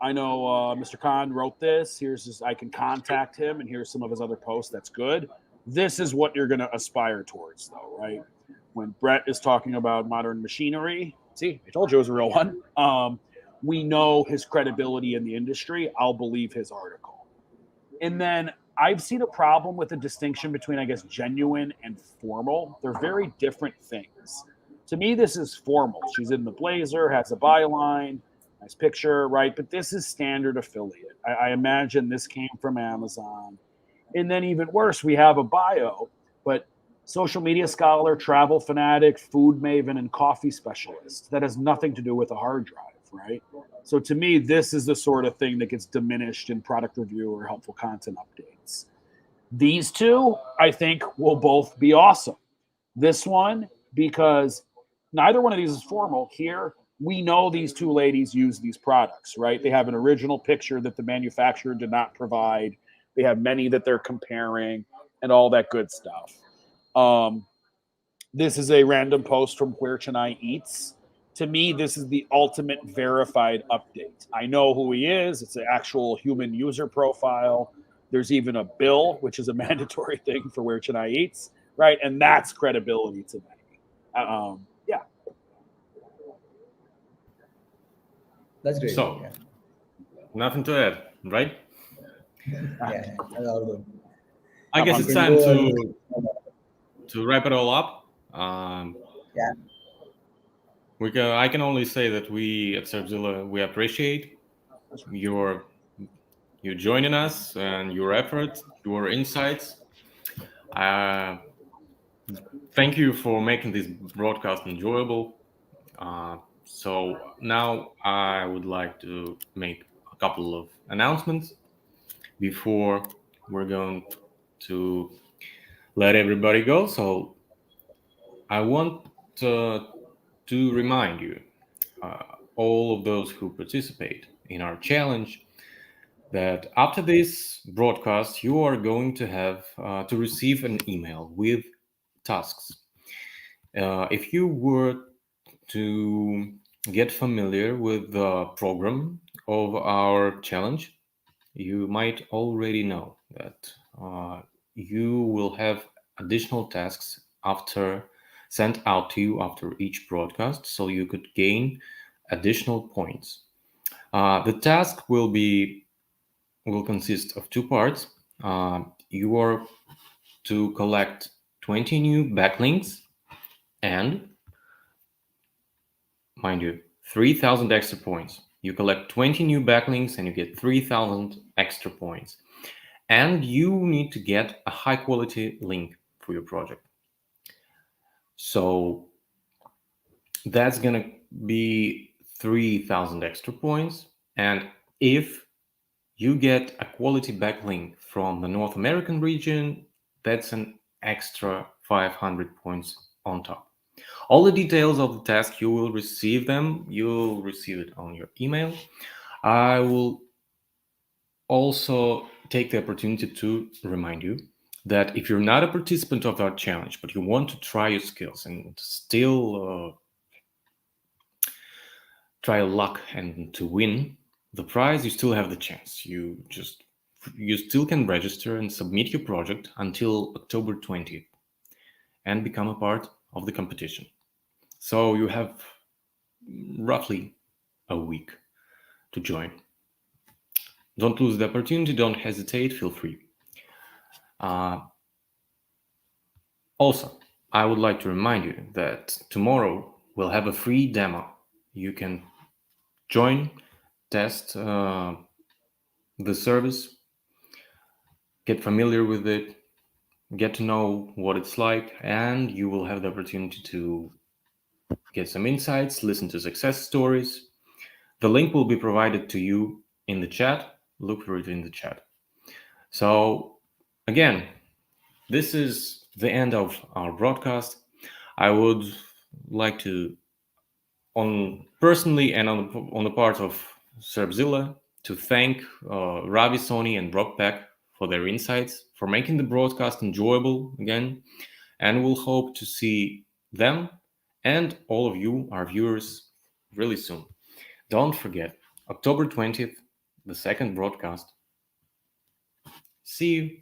I know Mr. Khan wrote this. I can contact him, and here's some of his other posts. That's good. This is what you're going to aspire towards, though, right? When Brett is talking about modern machinery, see, I told you it was a real one. We know his credibility in the industry. I'll believe his article. And then I've seen a problem with the distinction between, I guess, genuine and formal. They're very different things. To me, this is formal. She's in the blazer, has a byline, nice picture, right? But this is standard affiliate. I imagine this came from Amazon. And then even worse, we have a bio, but social media scholar, travel fanatic, food maven, and coffee specialist. That has nothing to do with a hard drive, right? So to me, this is the sort of thing that gets diminished in product review or helpful content updates. These two, I think, will both be awesome. This one, because neither one of these is formal. Here, we know these two ladies use these products, right? They have an original picture that the manufacturer did not provide. They have many that they're comparing and all that good stuff. This is a random post from Where Chennai Eats. To me, this is the ultimate verified update. I know who he is. It's an actual human user profile. There's even a bill, which is a mandatory thing for Where Chennai Eats, right? And that's credibility to me. Yeah. That's great. So, Yeah. nothing to add, right? Yeah, that's all good. I guess You it's can time go to wrap it all up. yeah. I can only say that we at SerpZilla, we appreciate your you joining us and your efforts, your insights. Thank you for making this broadcast enjoyable. So now I would like to make a couple of announcements before we're going to let everybody go. So I want to remind you, all of those who participate in our challenge, that after this broadcast, you are going to have to receive an email with tasks. If you were to get familiar with the program of our challenge, you might already know that you will have additional tasks after sent out to you after each broadcast, so you could gain additional points. The task will consist of two parts. You are to collect 20 new backlinks and, mind you, 3,000 extra points. You collect 20 new backlinks and you get 3,000 extra points. And you need to get a high quality link for your project. So that's going to be 3,000 extra points. And if you get a quality backlink from the North American region. That's an extra 500 points on top. All the details of the task, you'll receive it on your email. I will also take the opportunity to remind you that if you're not a participant of that challenge, but you want to try your skills and still try your luck and to win the prize, you still have the chance. You still can register and submit your project until October 20th and become a part of the competition. So you have roughly a week to join. Don't lose the opportunity, don't hesitate, feel free. Also, I would like to remind you that tomorrow we'll have a free demo. You can join, test the service, get familiar with it, get to know what it's like, and you will have the opportunity to get some insights, listen to success stories. The link will be provided to you in the chat. Look for it in the chat. So, again, this is the end of our broadcast. I would like to, personally and on the part of SerpZilla, to thank Ravi Soni and Rob Peck for their insights, for making the broadcast enjoyable again, and we'll hope to see them and all of you, our viewers, really soon. Don't forget, October 20th, the second broadcast. See you.